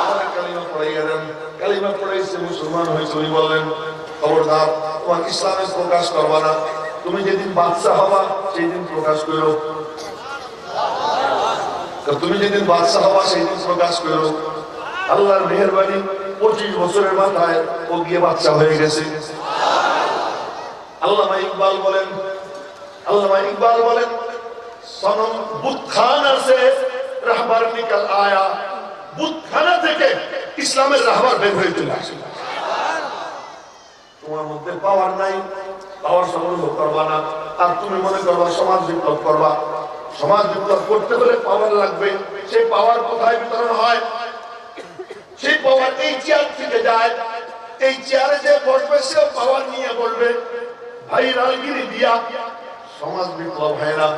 আমার এক কালিমা পড়াইয়া দেন। কালিমা পড়াইছে, মুসলমান হয়েছে। উনি বললেন, খবরদার তোমার ইসলামে প্রকাশ করবা না, তুমি যেদিন বাদশা হবা সেই দিন প্রকাশ করো। তুমি যেদিন বাদশা হবা সেই দিন প্রকাশ করো। আল্লাহর মেহেরবানি 25 বছরের মাথায় ও গিয়ে বাদশা হয়ে গেছে। আল্লামা ইকবাল বলেন সনম বুতখানা সে রাহবার নিকল আয়া, বুতখানা থেকে ইসলামের রাহবার বের হয়ে চলে আসে। তোমার মধ্যে পাওয়ার নাই, পাওয়ার সংগ্রহ করবা না, আর তুমি মনে করবা সমাজ বিপ্লব করবা। সমাজ বিপ্লব করতে হলে পাওয়ার লাগবে। সেই পাওয়ার কোথায় বিতরণ হয়? সেই পাওয়ার এই চেয়ার থেকে যায়। এই চেয়ারে যে বসবে সেও পাওয়ার নিয়ে বসবে। ভাইরালগিরি দিয়া সমাজ বিপ্লব হয় না,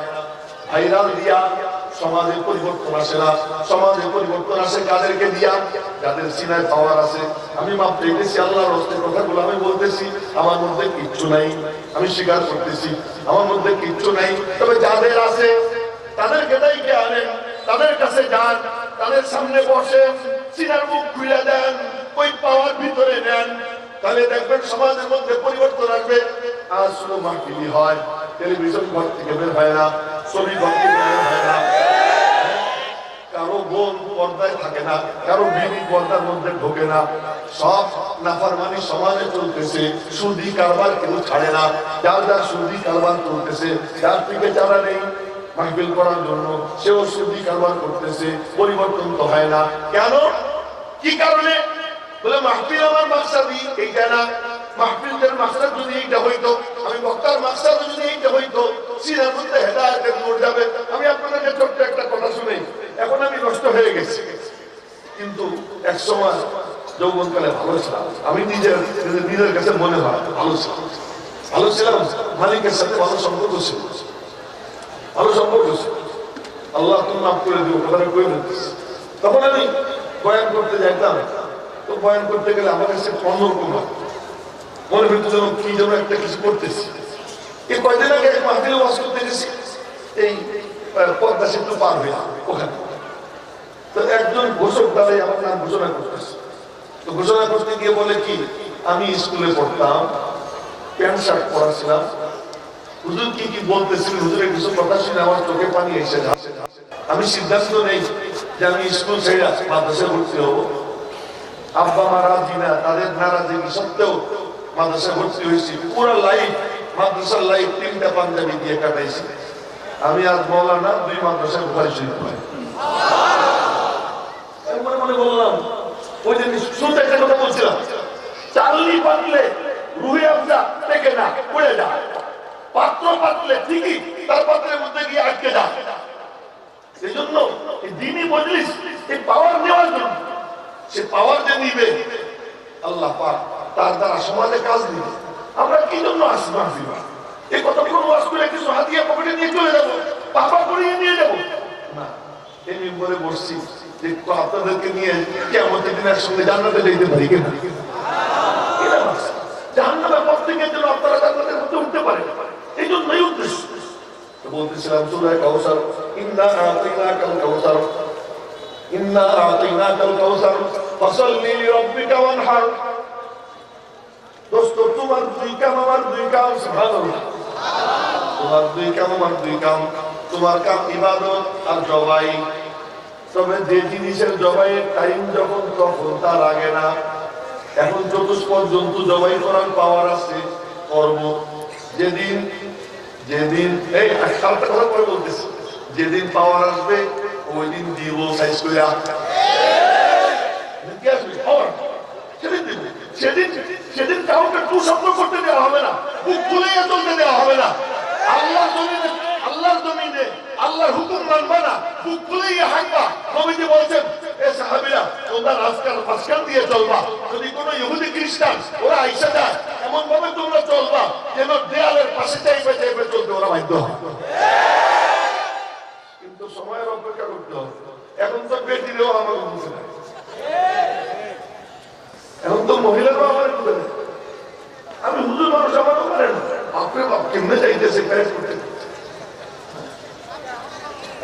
ভাইরাল দিয়া সমাজের পরিবর্তন আসে না। সমাজের পরিবর্তন আসে কাদেরকে দিয়া? যাদের সিনায় পাওয়ার আছে। আমি মাপ পেয়েছি, আল্লাহর হস্তে কথাগুলো আমি বলতেছি, আমার মধ্যে কিচ্ছু নাই, আমি স্বীকার করতেছি আমার মধ্যে কিচ্ছু নাই। তবে যাদের আছে তাদেরকে ডাইকে আনেন, তাদের কাছে যান, তাদের সামনে বসেন, সিনার মুখ খুলে দেন, ওই পাওয়ার ভিতরে নেন, তাহলে দেখবেন সমাজের মধ্যে পরিবর্তন আসবে। আজ শুধু মাহফিলি হয়, টেলিভিশন ঘর থেকে বের হয় না, ছবি ঘর থেকে বের হয় না, কারো বোন পর্দায় থাকে না, কারো বিবি পর্দার মধ্যে ঢোকে না। সব নাফরমানি সমাজে চলতেছে। সুদি কারবার কেউ ছাড়ে না। যার যার সুদি কারবার চলতেছে, যার থেকে যারা নেই মাহফিল করার জন্য, সেও সুদি কারবার করতেছে। পরিবর্তন তো হয় না। কেন? কি কারণে? বলে মাহফিল আমার মাকসাদি এইটা না। মাহফিলের মাকসাদ যদি এইটা হইতো, আমি বক্তার মাকসাদ যদি এইটা হইতো, সিনার মধ্যে হেদায়েতের নূর যাবে। আমি আপনাদেরকে ছোট্ট একটা কথা শুনি, এখন আমি নষ্ট হয়ে গেছি, কিন্তু এক সময় যৌবনকালে ভালো ছিলাম। আমি নিজের কাছে মনে হয় ভালো ছিলাম। মালিকের সাথে ভালো সম্পর্ক ছিল, আল্লাহ তুমি মাফ করে দিও, কথাটা কই বলতেছি। তখন আমি বয়ান করতে যাইতাম, তো বয়ান করতে গেলে আমার কাছে অন্যরকম মনে হইতো যেন কি যেন একটা কিছু করতেছি। এই কয়দিন আগে এক মাহফিলে ওয়াজ করতে গেছি, এই পদ্মা সেতু পার হয়ে ওখানে। তো একজন ঘোষক দাঁড়াই আমার নাম ঘোষণা করতেছে। তো ঘোষণা করতে গিয়ে বলে কি, আমি স্কুলে পড়তাম, প্যান্ট শার্ট পরাছিলাম। হুজুর কি কি বলতেছিলেন, হুজুরের কিছু কথা শুনে আমার চোখে পানি এসে যাচ্ছে। আমি সিদ্ধান্ত নেই যে আমি স্কুল ছেড়ে মাদ্রাসায় ভর্তি হবো। আব্বা মা রাজি না, তাদের নারাজি সত্ত্বেও মাদ্রাসায় ভর্তি হয়েছি। পুরো লাইফ মাদ্রাসার লাইফ 3টা পাঞ্জাবি দিয়ে কাটাইছি। আমি আজ মৌলানা 2 মাদ্রাসায় বুখারী শরীফ পড়াই। মনে মনে বললাম, ওই দিন শুনতে একটা কথা বলছিলাম, চালনি পাতলে রুহে আফজা টেকে না, পড়ে যায়। পাত্র পাতলে ঠিকই তার পাত্রের মধ্যে গিয়ে আটকে যায়। এই জন্য এই দ্বীনি মজলিস এই পাওয়ার নেওয়ার জন্য, সে পাওয়ার যে নিবে আল্লাহ পাক তার দ্বারা সমাজে কাজ দিবে। আমরা কি জন্য আসি মাহফিল? এই কথা কোন ওয়াজ করে কিছু হাতিয়া পকেটে নিয়ে চলে যাবো, পাপা করিয়ে নিয়ে যাবো না। এই মিম্বরে বসছি যে আপনাদেরকে নিয়ে কিয়ামতের দিন একসঙ্গে জান্নাতে যেতে পারি কিনা, জাহান্নামের পথ থেকে যেন আপনারা জান্নাতের মধ্যে উঠতে পারেন, এই জন্যই উদ্দেশ্য। বলতেছিলাম সূরা কাউসার, ইন্না আতাইনাকাল কাউসার, ইন্না আতাইনাকাল কাউসার ফাসাল্লি লিরাব্বিকা ওয়ানহার। দোস্ত, তোমার 2 কাম আমার 2 কাম, সুবহানাল্লাহ। তোমার 2 কাম আমার 2 কাম। তোমার কাম ইবাদত আর জবাই। তবে যে জিনিসের জবাইয়ের টাইম যখন তখন তার আগে না। এখন চতুষ্পদ জন্তু জবাই করার পাওয়ার আছে, কর্ম। যেদিন এই একটা কথা পরে বলতেছি, যেদিন পাওয়ার আসবে ওই দিন দিব সাইজ করে সেদিন কাউকে কুশব্দ করতে দেওয়া হবে না, বুক খুলে চলতে দেওয়া হবে না। আল্লাহর জমিনে আল্লাহর হুকুম মানবা না, বুক খুলেই হাঁটবা। নবীজি বলছেন, এ সাহাবীরা তোমরা রাস্তার মাঝখান দিয়ে চলবা। যদি কোনো ইহুদি খ্রিস্টান ওরা আইসা যায়, এমন ভাবে তোমরা চলবা যেন দেয়ালের পাশে চাইবে চলতে ওরা বাধ্য হয়। সময়ের অপেক্ষা করতে হবে। এখন তো বেটিরেও আমার বুঝে না, এখন তো মহিলারাও আমার বুঝে না। আমি হুজুর মানুষ আমারও পারেন আপনি বাপ কেমনে চাইতেছে প্যারেড করতে,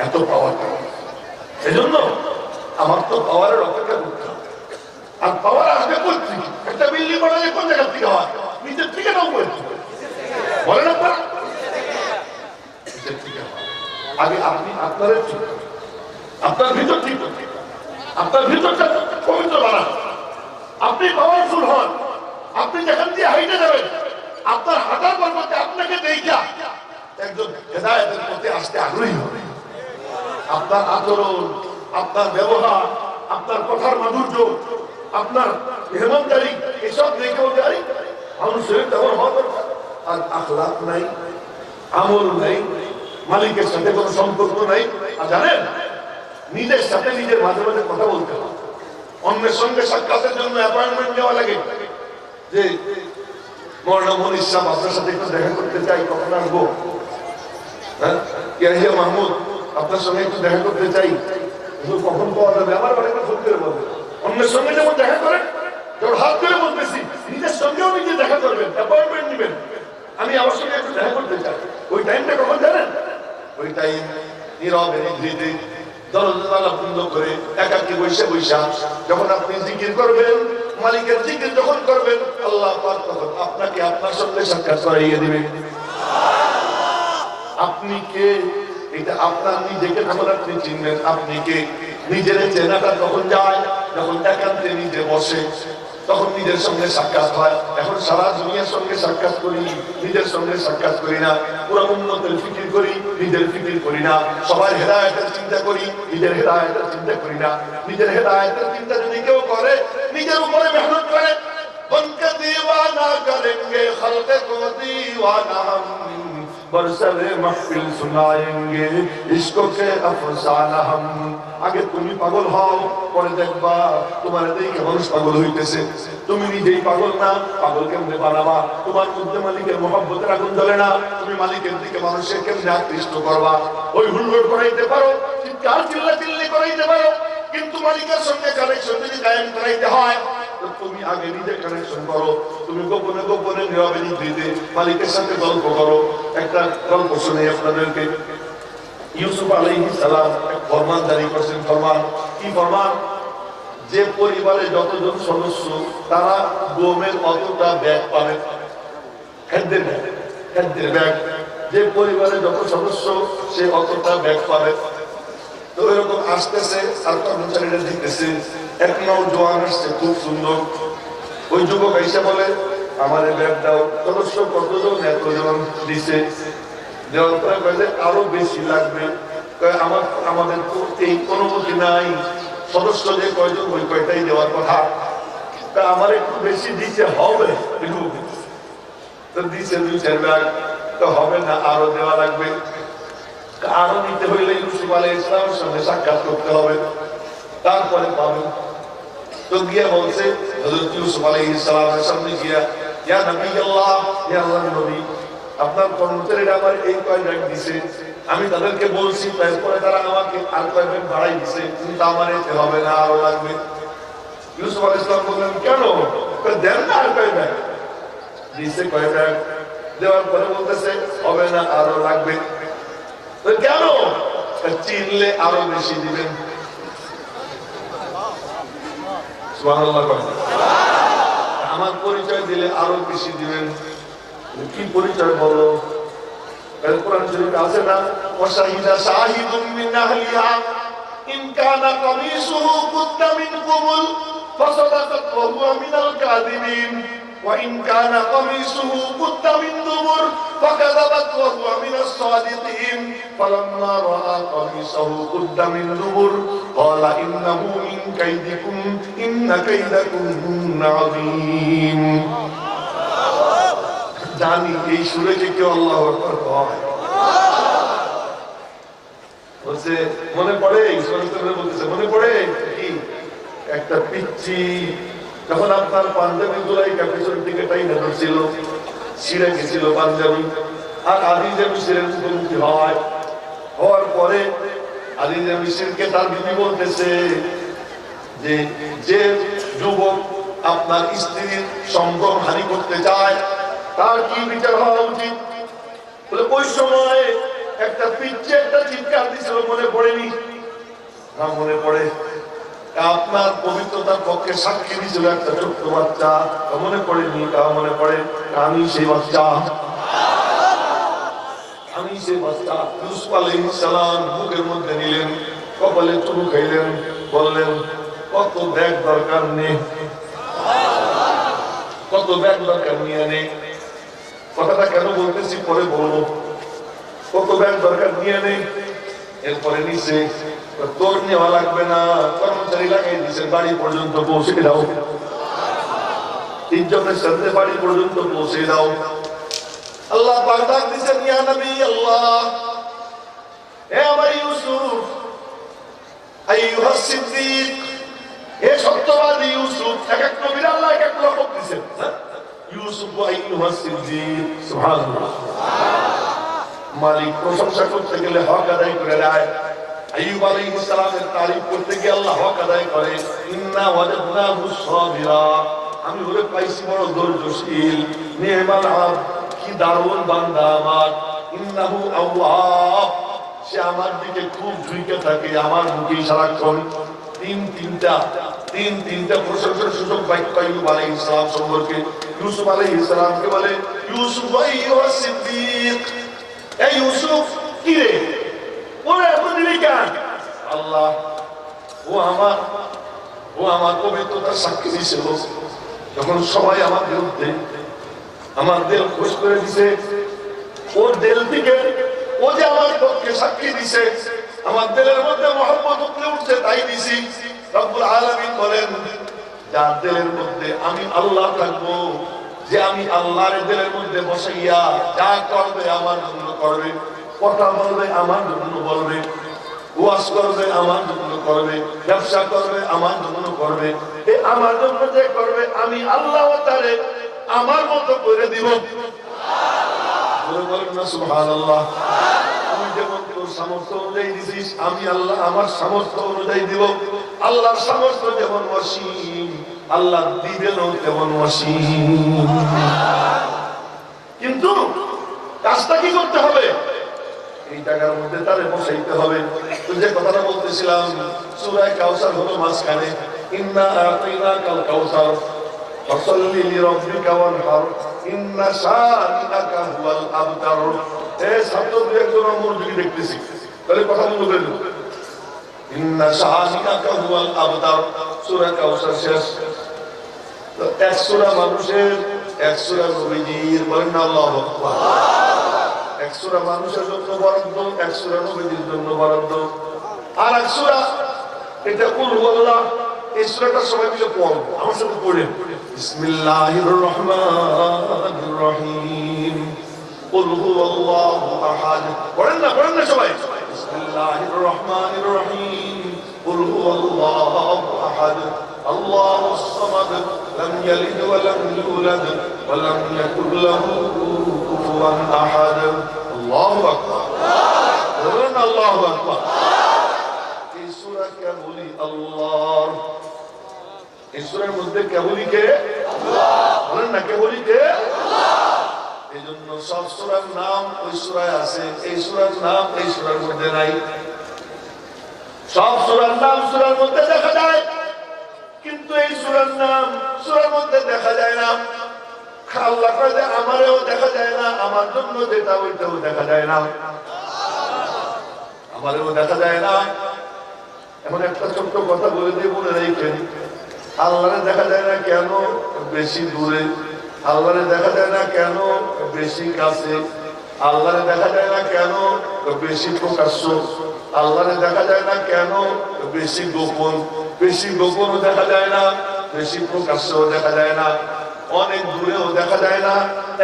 এত পাওয়ার। এজন্য আমার তো পাওয়ারের অপেক্ষা করতে হবে। আর পাওয়ার আসবে কোথা থেকে? একটা বিল্ডিং বানালে কোন জায়গা থেকে হয়? নিচের থেকে নাও বলে না, আগে আপনি আপনার ঠিক, আপনার ভিতর ঠিক, আপনার ভিতরটা পবিত্র বানান। আপনি পাওয়ারফুল হন, আপনি যেখান দিয়ে হাইটে যাবেন, আপনার হাঁটার পরিবর্তে আপনাকে দেখা একজন হেদায়েতের পথে আসতে আগ্রহী হবে। আপনার আচরণ, আপনার ব্যবহার, আপনার কথার মাধুর্য, আপনার মেহমানদারি, এসব দেখেও যাই মানুষের তেমন হওয়া দরকার। আর আখলাক নাই, আমল নাই, মালিকের সাথে কোনো সম্পর্ক নাই। আর জানেন, নিজের সাথে নিজের মাঝে মাঝে কথা বলতে হয়। অন্যের সঙ্গে সাক্ষাতের জন্য অ্যাপয়েন্টমেন্ট নেওয়া লাগে, যে মৌলানা মনির সাহেব আপনার সাথে একটু দেখা করতে চাই, কখন আসবো? হ্যাঁ, ইয়াহিয়া মাহমুদ আপনার সঙ্গে একটু দেখা করতে চাই, কখন পাওয়া যাবে? আমার বাড়ি ফোন করে বলবে। অন্যের সঙ্গে যেমন দেখা করেন, যেমন হাত ধরে বলতেছি, নিজের সঙ্গেও নিজে দেখা করবেন, অ্যাপয়েন্টমেন্ট নেবেন। আমি আমার সঙ্গে একটু দেখা করতে চাই। ওই টাইমটা কখন জানেন? ওই টাইম নীরবে নিভৃতে দরজা বন্ধ করে একাকী বৈশা বৈশা যখন আপনি জিকির করবেন, মালিকের জিকির যখন করবেন, আল্লাহ পাক তখন আপনাকে আপনার সঙ্গে সাক্ষাৎ করাইয়ে দিবেন। আপনি কে, এটা আপনার নিজেকে যখন আপনি চিনবেন, আপনি কে, নিজের চেনাটা তখন যায় যখন একান্তে নিজে বসে, তখন নিজের সঙ্গে সাক্ষাৎ হয়। এখন সারা দুনিয়ার সঙ্গে সাক্ষাৎ করি, নিজের সঙ্গে সাক্ষাৎ করি না। পুরো উম্মতের ফিকির করি, নিজের ফিকির করি না। সবার হেদায়েতের চিন্তা করি, নিজের হেদায়েতের চিন্তা করি না। নিজের হেদায়েতের চিন্তা যদি কেউ করে, নিজের উপরে মেহনত করে, বনকে দিওয়ানা করেंगे खल्क़ को दीवाना हम बरसरे महफिल सुनाएंगे इश्क़ के अफसाना हम। আগে তুমি পাগল হও, পরে দেখবা তোমার দেখে মানুষ পাগল হইতেছে। তুমি নিজেই পাগল না, পাগল কেমনে বানাবা? তোমার মধ্যে মালিকের মহব্বতের আগুন জ্বলে না, তুমি মালিকের দিকে মানুষের কেমনে আকৃষ্ট করবা? ওই হুল্লোড় করাইতে পারো, চিৎকার চিল্লাচিল্লি করাইতে পারো, কিন্তু মালিকের সঙ্গে কানেকশন যদি কায়েম করাইতে হয়, তুমি আগে নিজে কানেকশন করো। তুমি গোপনে গোপনে নীরবে নিভৃতে মালিকের সাথে গল্প করো। একটা গল্প শুনে আপনাদেরকে। ইউসুফ আলাইহিস সালাম এক ফরমান জারি করেছেন। ফরমান কি? ফরমান, যে পরিবারে যতজন সদস্য তারা গমের অতটা ব্যাগ পাবে, খাদ্যের ব্যাগ, খাদ্যের ব্যাগ। যে পরিবারে যত সদস্য সে অতটা ব্যাগ পাবে। তো এরকম আসতেছে, আর কর্মচারীরা দিতেছে। এক নওজোয়ান আসছে, খুব সুন্দর। ওই যুবক এসে বলে, আমার ব্যাগ দাও। সদস্য কতজন? এতজন দিছে। দেওয়ার পরে বলে আরো বেশি লাগবে। আমাদের তো এই অনুমতি নাই, সদস্য যে কয়জন ওই কয়টাই দেওয়ার কথা। আমার একটু বেশি দিতে হবে। তো দিছে 2-4 ব্যাগ। তো হবে না, আরো দেওয়া লাগবে। আরো নিতে হইলে ইউসুফ আলাইহিস সালামের সঙ্গে সাক্ষাৎ করতে হবে, তারপরে পাবেন। তো গিয়া বলছে হযরত ইউসুফ আলাইহিস সালামের সামনে গিয়া, ইয়া নবী আল্লাহ, ইয়া আল্লাহর নবী, আপনার কর্মচারীরা আমার এই কয় ব্যাগ দিছে, আমি তাদেরকে বলছি, তারপরে তারা আমাকে আর কয় ব্যাগ বাড়াই দিছে, কিন্তু আমার এতে হবে না, আরো লাগবে। ইউসুফ আলাইহিস সালাম বললেন, কেন? দেন না আর কয় ব্যাগ। দিছে কয় ব্যাগ। দেওয়ার পরে বলতেছে হবে না, আরো লাগবে। কেন? চিনলে আরো বেশি দিবেন। সুবহানাল্লাহ। আমার পরিচয় দিলে আরো বেশি দিবেন। কি পরিচয় বলো? কোরআন শরীফে আছে না, ওয়াশাহিদা শাহিদুম মিন আহলিহা ইন কানা কামিসুহু কুদ্দা মিন কুবুল ফাসাদাকাত ওয়া হুয়া মিনাল কাযিবিন ওয়া ইন কানা কামিসুহু কুদ্দা মিন দুবুর ফাকাযাবাত ওয়া হুয়া মিনাস সাদিকিন ফালাম্মা রাআ কামিসাহু কুদ্দা মিন দুবুর ক্বালা ইন্নাহু মিন কাইদিকুম ইন্না কাইদাকুম আযীম। জানি এই সুরে যে কেউ আল্লাহু আকবার কয়। বলছে মনে পড়ে, বলতেছে মনে পড়ে কি? একটা পিচ্ছি যখন আপনার পাঞ্জাবি গুলাই পিছনের দিকে টাইনা ধরছিল, ছিঁড়ে গেছিল পাঞ্জাবি, আর আদি যেন ছিঁড়ে মুখোমুখি হয়, হওয়ার পরে আলী মিশরকে তার বিবি বলতেছে যে যে যুবক আপনার স্ত্রীর সম্ভ্রম হানি করতে চায় তার কি বিচার হওয়া উচিত? বলে ওই সময় একটা পিচ্ছে একটা চিৎকার দিছিল, মনে পড়েনি? না, মনে পড়ে। আপনার পবিত্রতার পক্ষে সাক্ষী দিয়েছিল একটা ছোট্ট বাচ্চা, মনে পড়েনি? মনে পড়ে। আমি সেই বাচ্চা, আমি সেই বাচ্চা। ইউসুফ আলাইহিস সালাম বুকের মধ্যে নিলেন, কপালে চুমু খাইলেন, বললেন কত ব্যাগ দরকার নেই, কত ব্যাগ দরকার নিয়ে নেই। কথাটা কেন বলতেছি পরে বলবো। কত ব্যাগ দরকার নিয়ে নেই। এরপরে নিচে তোর নেওয়া লাগবে না, কর্মচারী লাগাই দিচ্ছে, বাড়ি পর্যন্ত পৌঁছে দাও, ইজ্জতের সাথে বাড়ি পর্যন্ত পৌঁছে দাও। আল্লাহ পাক ডাক দিচ্ছেন, ইয়া নবী আল্লাহ, হে আমার ইউসুফ, আইয়ুহাস সিদ্দিক, হে সত্যবাদী ইউসুফ। এক এক নবীর আল্লাহ এক এক লকব দিয়েছেন। ইউসুফ আইয়ুহাস সিদ্দিক, সুবহানাল্লাহ। মালিক প্রশংসা করতে গেলে হক আদায় করে দেয়। আইয়ুব আলাইহিস সালামের তারিফ করতে গিয়ে আল্লাহ হক আদায় করে, ইন্না ওয়াজাদনাহু সাবিরা, আমি ওরে পাইছি বড় ধৈর্যশীল। নি'মাল আবদ, কি দারুণ বান্দা আমার। ইন্নাহু আওয়াব, সে আমার দিকে খুব ঝুঁকে থাকে, আমার মুখে সারাক্ষণ। তিনটা প্রশংসার সুযোগ বাক্য আইয়ুব আলাইহিস সালাম সম্পর্কে। ইউসুফ আলাইহিস সালামকে বলে, ইউসুফ আইয়ুহাস সিদ্দিক, এই ইউসুফ কি রে, ওরে এত দিলি কেন? আল্লাহ, ও আমার পবিত্রতার সাক্ষী দিয়েছিল। যখন সবাই আমার বিরুদ্ধে, আমার দিল খোঁজ করে দিছে, ওর দিল থেকে ও যে আমার পক্ষে সাক্ষী দিছে, আমার দিলের মধ্যে মহব্বত উপরে উঠছে, তাই দিছি। রব্বুল আলামিন বলেন, যার দিলের মধ্যে আমি আল্লাহ থাকবো, যে আমি আল্লাহর দিলের মধ্যে বসাইয়া যা করবে আমার জন্য করবে, কথা বলবে আমার জন্য বলবে, ওয়াজ করবে আমার জন্য করবে, ব্যবসা করবে আমার জন্য করবে। এই আমার জন্য যে করবে, আমি আল্লাহ তারে আমার মতো করে দিব। বলেন না সুবহানাল্লাহ। তুমি যেমন তোর সামর্থ্য অনুযায়ী দিছিস, আমি আল্লাহ আমার সামর্থ্য অনুযায়ী দিব। আল্লাহর সামর্থ্য যেমন অসীম, আল্লাহ দিবেনও তেমন অসীম। কিন্তু কাজটা কি করতে হবে? এই জায়গার মধ্যে তারে বসাইতে হবে। তো যে কথাটা বলতেছিলাম, সূরা কাউসার হলো মাঝখানে। ইন্না আতাইনাকাল কাউসার ফাসাল্লি লিরাব্বিকা ওয়ানহার ইন্না শানিআকা হুয়াল আবতার। এই শব্দ দুই একজন মনোযোগী দেখতেছি, তাহলে কথা মনে করে নিন। ইন্না শানিআকা হুয়াল আবতার, সূরা কাউসার শেষ। তো এক সূরা মানুষের, এক সূরা নবীজির। বলেন না আল্লাহু আকবার। এক সূরা মানুষের জন্য বরাদ্দ, এক সূরা নবীজির জন্য বরাদ্দ। আর এক সূরা এটা কুল হুয়াল্লাহ। এই সূরাটা সবাই মিলে পড়ব, আমার সাথে পড়েন। বিসমিল্লাহির রহমানির রহিম। কুল হুয়াল্লাহু আহাদ। পড়েন না সবাই। বিসমিল্লাহির রহমানির রহিম। কুল হুয়াল্লাহু আহাদ, আল্লাহুস সামাদ, লাম ইয়ালিদ ওয়া লাম ইউলাদ ওয়া লাম ইয়াকুল লাহু কুফুয়ান আহাদ। আল্লাহু আকবার। বলেন আল্লাহু আকবার। এই সূরা কেবলই আল্লাহর। এই সূরার মধ্যে কেবলই কে? আল্লাহ। বলেন না কেবলই কে? আল্লাহ। এইজন্য সব সূরার নাম ওই সূরায় আছে, এই সূরার নাম এই সূরার মধ্যে নাই। সব সূরার নাম সূরার মধ্যে দেখা যায়, কিন্তু এই সূরার নাম সূরার মধ্যে দেখা যায় না। আল্লাহ কয় যে আমারও দেখা যায় না, আমার জন্য যেটা ওইটাও দেখা যায় না, আমারও দেখা যায় না। এমন একটা ছোট্ট কথা বলে দিয়ে মনে রাখেন, আল্লাহরে দেখা যায় না কেন? বেশি দূরে। আল্লাহরে দেখা যায় না কেন? বেশি কাছে। আল্লাহরে দেখা যায় না কেন? বেশি প্রকাশ্য। আল্লাহরে দেখা যায় না কেন? বেশি গোপন। বেশি গোপনও দেখা যায় না, বেশি প্রকাশ্যও দেখা যায় না। অনেক দূরেও দেখা যায় না,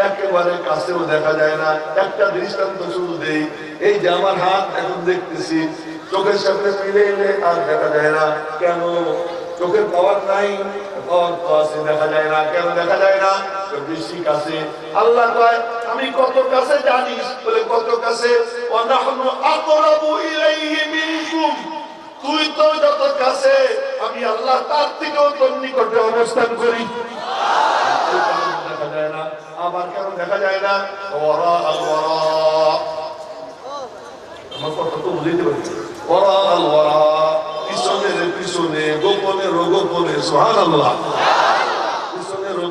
একেবারে কাছেও দেখা যায় না। একটা দৃষ্টান্ত শুরু দেই। এই যে আমার হাত এখন দেখতেছি, চোখের সামনে মিলে এলে আর দেখা যায় না কেন? চোখের পাওয়ার নাই, পাওয়ার তো আছে, দেখা যায় না কেন? দেখা যায় না বেশি কাছে। আল্লাহ কয় আমি কত কাছে জানিস বলে কত কাছে ওয়া নাহনু আকরাবু ইলাইহি মিনকুম তুই তো যত কাছে আমি আল্লাহ তার থেকেও তোর নিকটে অবস্থান করি দেখা যায় না আবার কেন দেখা যায় না ওয়ারা আল ওয়ারা আমার কথা তো বুঝতে পারছি ওয়ারা আল ওয়ারা পিছনের পিছনে গোপনের গোপনে সুবহানাল্লাহ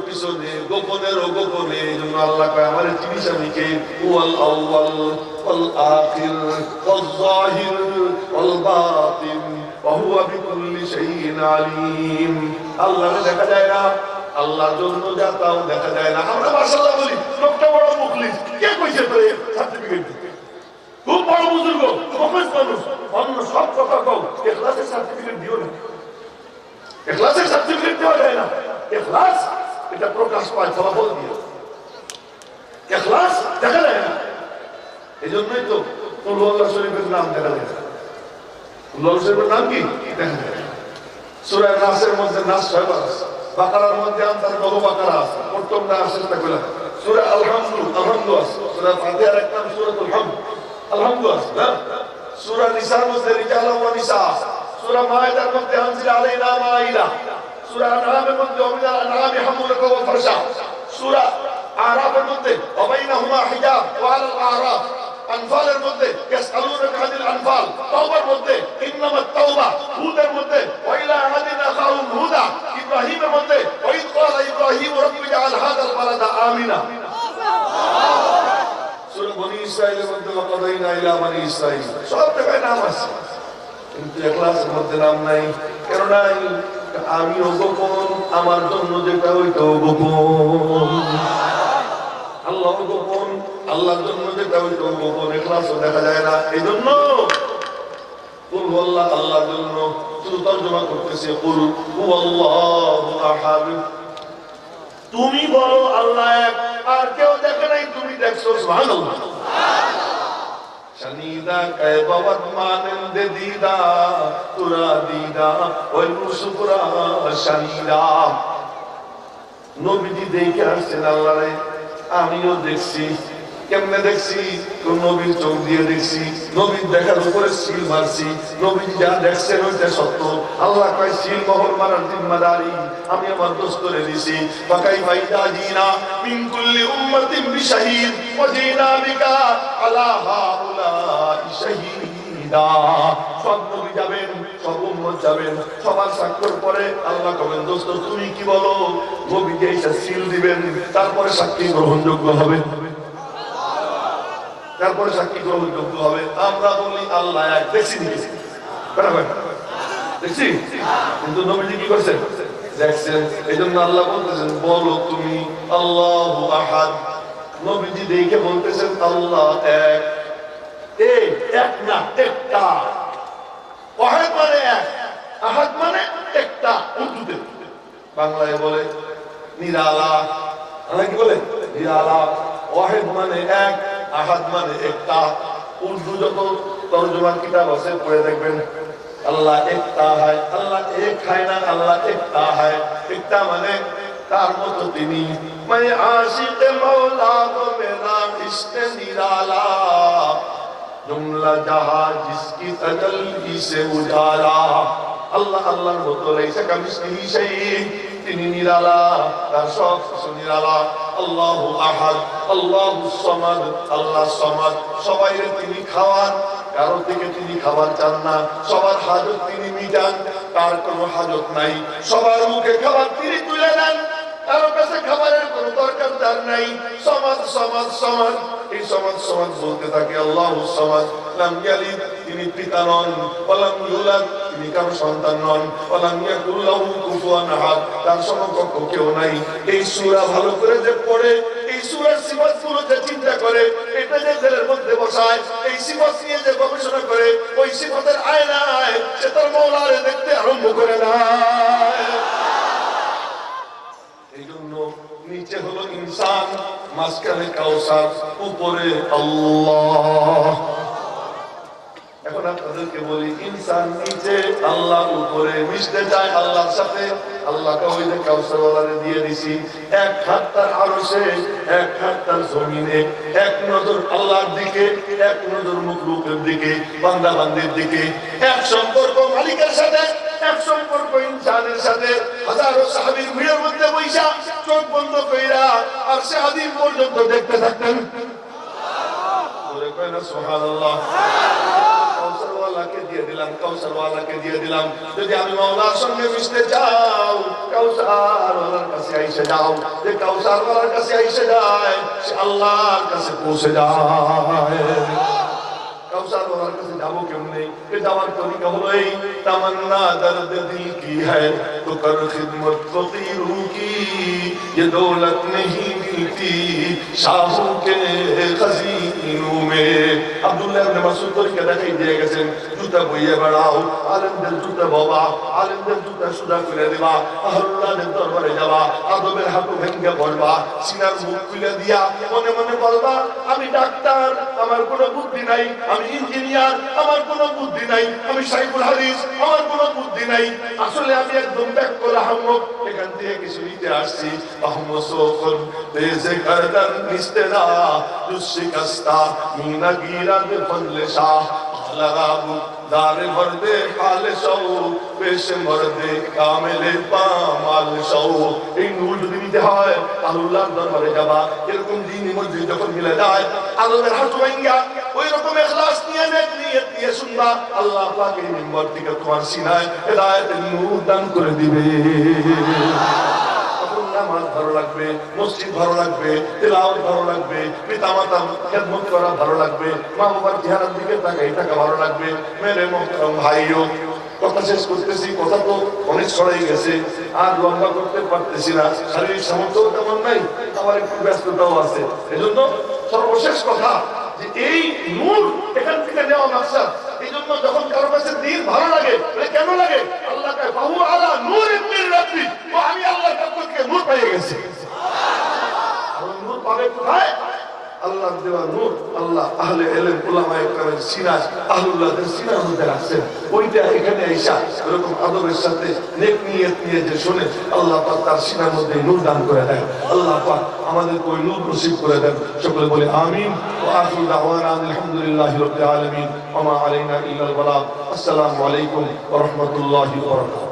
পিছনে গোপনের গোপনে এইজন্য আল্লাহ কয় আমার জিনিস আমি কে ওয়াল আউয়াল ওয়াল আখির ওয়াল যাহির ওয়াল বাতিন ওয়া হুয়া বিকুল্লি শাইইন আলিম আল্লাহকে দেখা যায় না আল্লাহর জন্য যা তাও দেখা যায় না আমরা মাশাআল্লাহ বলি লোকটা বড় মুখলিস কে কইছে তোরে সার্টিফিকেট দিতে খুব বড় বুজুর্গ মুখলিস মানুষ অন্য সব কথা কও ইখলাসের সার্টিফিকেট দিও না ইখলাসের সার্টিফিকেট দেওয়া যায় না ইখলাস এটা প্রকাশ পায় ফলাফল দিয়ে ইখলাস দেখা যায় না এজন্যই তো কুল আল্লাহ শরীফের নাম দেখা যায় কুল আল্লাহ শরীফের নাম কি দেখা যায় সূরা নাসের মধ্যে নাস 6 বার আছে বাকারার মধ্যে আনসার বহু বাকারা আছে প্রথম নাস চেষ্টা করলাম সূরা আলহামদু আছে সূরা ফাতিহার এক নাম সূরাতুল হামদ আলহামদু আছে না সূরা নিসার মধ্যে রিজাল ওয়া নিসা সূরা মাইদার মধ্যে আনজিল আলাইনা মাইদা সূরা আনআমের মধ্যে ওমিনাল আনআমি হামুলাকা ওয়া ফারশা সূরা আরাফের মধ্যে ওয়াবাইনাহুমা হিজাব ওয়া আলাল আরাফ আনফালের মধ্যে ইয়াসআলুনাকা আনিল আনফাল তাওবার মধ্যে ইন্নামাত তাওবা হুদের মধ্যে ওয়া ইলা আদিনা আখাহুম হুদা ইব্রাহিমের মধ্যে ওয়া ইয ক্বালা ইব্রাহিম রাব্বি জাআল হাযাল বালাদা আমিনা সূরা বনী ইসরাঈলের মধ্যে ওয়া কাদাইনা ইলা বনী ইসরাঈল সব জায়গায় নাম আছে কিন্তু ইখলাসের মধ্যে নাম নাই কেন নাই আমিও গোপন আমার জন্য যেটা হইতো গোপন আল্লাহ গোপন আল্লাহর জন্য যেটা হইতো গোপন ইখলাসও দেখা যায় না এইজন্য কুল আল্লাহ আল্লাহর জন্য শুধু তরজমা করতেছে কুল হুয়াল্লাহু আহাদ তুমি বলো আল্লাহ এক আর কেউ দেখে নাই তুমি দেখছো সুবহানাল্লাহ শনিদা কয় বাবাত মানন্দ দিদা তুরা দিদা ওই মুসুরা শনিদা নবীজি দেখে আসছেন আল্লাহরে আমিও দেখছি কেমনে দেখছি কোন নবীর চোখ দিয়ে দেখছি নবীর দেখার উপরে সিল মারছি নবীজি যা দেখছেন ওইটা সত্য আল্লাহ কয় সিল মোহর মারার জিম্মাদারি আমি আমার দোস্তরে দিছি বাকাই ফাইদা জিনা মিন কুল্লি উম্মাতিন বিশাহিদ ওয়া জিনা বিকা আলা হাউলাই শাহীদা সব নবী যাবেন সব উম্মত যাবেন সবার স্বাক্ষর পরে আল্লাহ কবেন দোস্ত তুমি কি বলো নবীকে এইটা সিল দিবেন তারপরে সাক্ষী গ্রহণযোগ্য হবে তারপরে সাক্ষী গ্রহণযোগ্য হবে আমরা বলি আল্লাহ এক দেখছি দেখছি কিন্তু নবীজি কি করছেন দেখছেন এই জন্য আল্লাহ বলতেছেন বলো তুমি আল্লাহু আহাদ নবীজি দেখে বলতেছেন আল্লাহ এক এই এক না একটা ওয়াহিদ মানে এক আহাদ মানে একটা উর্দুতে বাংলায় বলে নিরালা কি বলে নিরালা ওয়াহিদ মানে এক আহাদ মানে একটা উর্দু যত তরজমা কিতাব আছে পড়ে দেখবেন আল্লাহ একটা হয় আল্লাহ এক হয় না আল্লাহ একটা হয় একটা মানে তার মতো তিনি মানে আশিকে মৌলা গো মেরা ইশকে নিরালা জুমলা জাহান জিসকি তজল্লি সে উজালা আল্লাহ আল্লাহর মতো লাইসা কামিসলিহি শাই তিনি নিরালা তার সব কিছু নিরালা আল্লাহু আহাদ আল্লাহুস সামাদ আল্লাহ সামাদ সবাইরে তিনি খাওয়ান কারো থেকে তিনি খাবার চান না সবার হাজত তিনি মিটান তার কোনো হাজত নাই সবার মুখে খাবার তিনি তুলে দেন কারো কাছে খাবারের কোনো দরকার তার নাই সমাদ সমাদ সমাদ এই সমাদ সমাদ বলতে থাকে আল্লাহুস সামাদ লাম ইয়ালিদ তিনি পিতা নন ওয়ালাম ইউলাদ তিনি কারো সন্তান নন ওয়ালাম ইয়াকুল লাহু কুফুয়ান আহাদ তার সমকক্ষ কেউ নাই এই সূরা ভালো করে যে পড়ে এই সূরার সিফাতগুলো যে চিন্তা করে এটা যে দিলের মধ্যে বসায় এই সিফাত নিয়ে যে গবেষণা করে ওই সিফাতের আয়নায় সে তার মাওলারে দেখতে আরম্ভ করে দেয় এইজন্য নিচে হলো ইনসান মাঝখানে কাউসার উপরে আল্লাহ এখন আপনাদেরকে বলি, ইনসান নিচে, আল্লাহ উপরে, মিশতে চায় আল্লাহর সাথে। আল্লাহকে ওই যে কাউসারওয়ালারে দিয়ে দিছি, এক হাত তার আরশে, এক হাত তার জমিনে, এক নজর আল্লাহর দিকে, এক নজর মুখলুকের দিকে, বান্দা বান্দির দিকে, এক সম্পর্ক মালিকের সাথে, এক সম্পর্ক ইনসানের সাথে। হাজারো সাহাবীর ভিড়ের মধ্যে বৈশা চোখ বন্ধ কইরা আর সে আদিম পর্যন্ত দেখতে থাকতেন। সুবহানাল্লাহ। কাউসারওয়ালাকে দিয়ে দিলাম, কাউসারওয়ালাকে দিয়ে দিলাম। যদি আমি মাওলার সঙ্গে মিশতে চাও, কাউসারওয়ালার কাছে আইসে যাও। যে কাউসারওয়ালার কাছে আইসে যায়, সে আল্লাহর কাছে পৌঁছে যায়। কাউসারওয়ালার কাছে যাবো কেমনে? এ যাওয়ার তরিকা হলো এই, তামান্না দর্দ দিল কি হ্যায় তো কর খিদমত ফকিরু কি, ये दौलत नहीं मिलती शाहों के खजीनों में। আব্দুল্লাহ ইবনে মাসউদ তরিকা দেখাই দিয়ে গেছেন, জুতা বইয়ে বেড়াও, আলেমদের জুতা বাবা, আলেমদের জুতা সুদা করে দিবা, আহলুল্লাহদের দরবারে যাবা, আদবের হাঁটু ভেঙে পড়বা, সিনার মুখ খুলে দিয়া মনে মনে বলবা, আমি ডাক্তার, আমার কোনো বুদ্ধি নাই, আমি ইঞ্জিনিয়ার, আমার কোনো বুদ্ধি নাই, আমি শাইখুল হাদিস, আমার কোনো বুদ্ধি নাই, আসলে আমি একদম ব্যাকল আহমক। এখান থেকে কিছু নিতে আসছি। আহমসোখন তেজে করদন নিস্তেদা দুশিকাস্তা মিনা গিরাদ ফজলে শাহ লাগাবু দারে মর্দে হালে সৌ পেশে মর্দে কামেলে পামাল সৌ। এই নূর যদি নিতে হয় আল্লাহর দরবারে যাবা। এরকম দিনই মসজিদ যখন মিলে যায়, আল্লাহর হাঁটু ভাঙ্গা ওই রকম ইখলাস নিয়ে, নেক নিয়ত নিয়ে শুনবা, আল্লাহ পাক এই মিম্বর থেকে তোমার সিনায় হেদায়েতের নূর দান করে দিবে। নামাজ ভালো লাগবে, মসজিদ ভালো লাগবে, তিলাওয়াত ভালো লাগবে, পিতামাতার খেদমত করা ভালো লাগবে, মা বাবার চেহারার দিকে তাকাই থাকা ভালো লাগবে। মেরে মোহতারাম ভাইও, কথা শেষ করতেছি, কথা তো অনেক ছড়াই গেছে, আর লম্বা করতে পারতেছি না, শারীরিক সামর্থ্য তেমন নাই, আমার একটু ব্যস্ততাও আছে। এজন্য সর্বশেষ কথা যে এই নূর এখান থেকে নেওয়া মাকসাদ। এই জন্য যখন কারো কাছে দিন ভালো লাগে, কেন লাগে? আল্লাহ কয় বাহু আলা নূর মির রাব্বি, তো আমি আল্লাহর পক্ষ থেকে নূর পেয়ে গেছি। আর নূর পাবে কোথায়? আল্লাহর দেওয়া নূর আল্লাহ আহলে ইলম উলামায়ে কেরামের সিনায়, আহলুল্লাহদের সিনার মধ্যে রাখছেন। ওইটা এখানে আইসা এরকম আদবের সাথে নেক নিয়ত নিয়ে যে শুনে, আল্লাহ পাক তার সিনার মধ্যে নূর দান করে দেন। আল্লাহ পাক আমাদের ওই নূর নসিব করে দেন। সকলে বলে আমিন। ওয়া আখিরু দাওয়ানা আলহামদুলিল্লাহি রাব্বিল আলামিন ওয়া মা আলাইনা ইল্লাল বালাগ। আসসালামু আলাইকুম ওয়া রাহমাতুল্লাহি ওয়া বারাকাতুহু।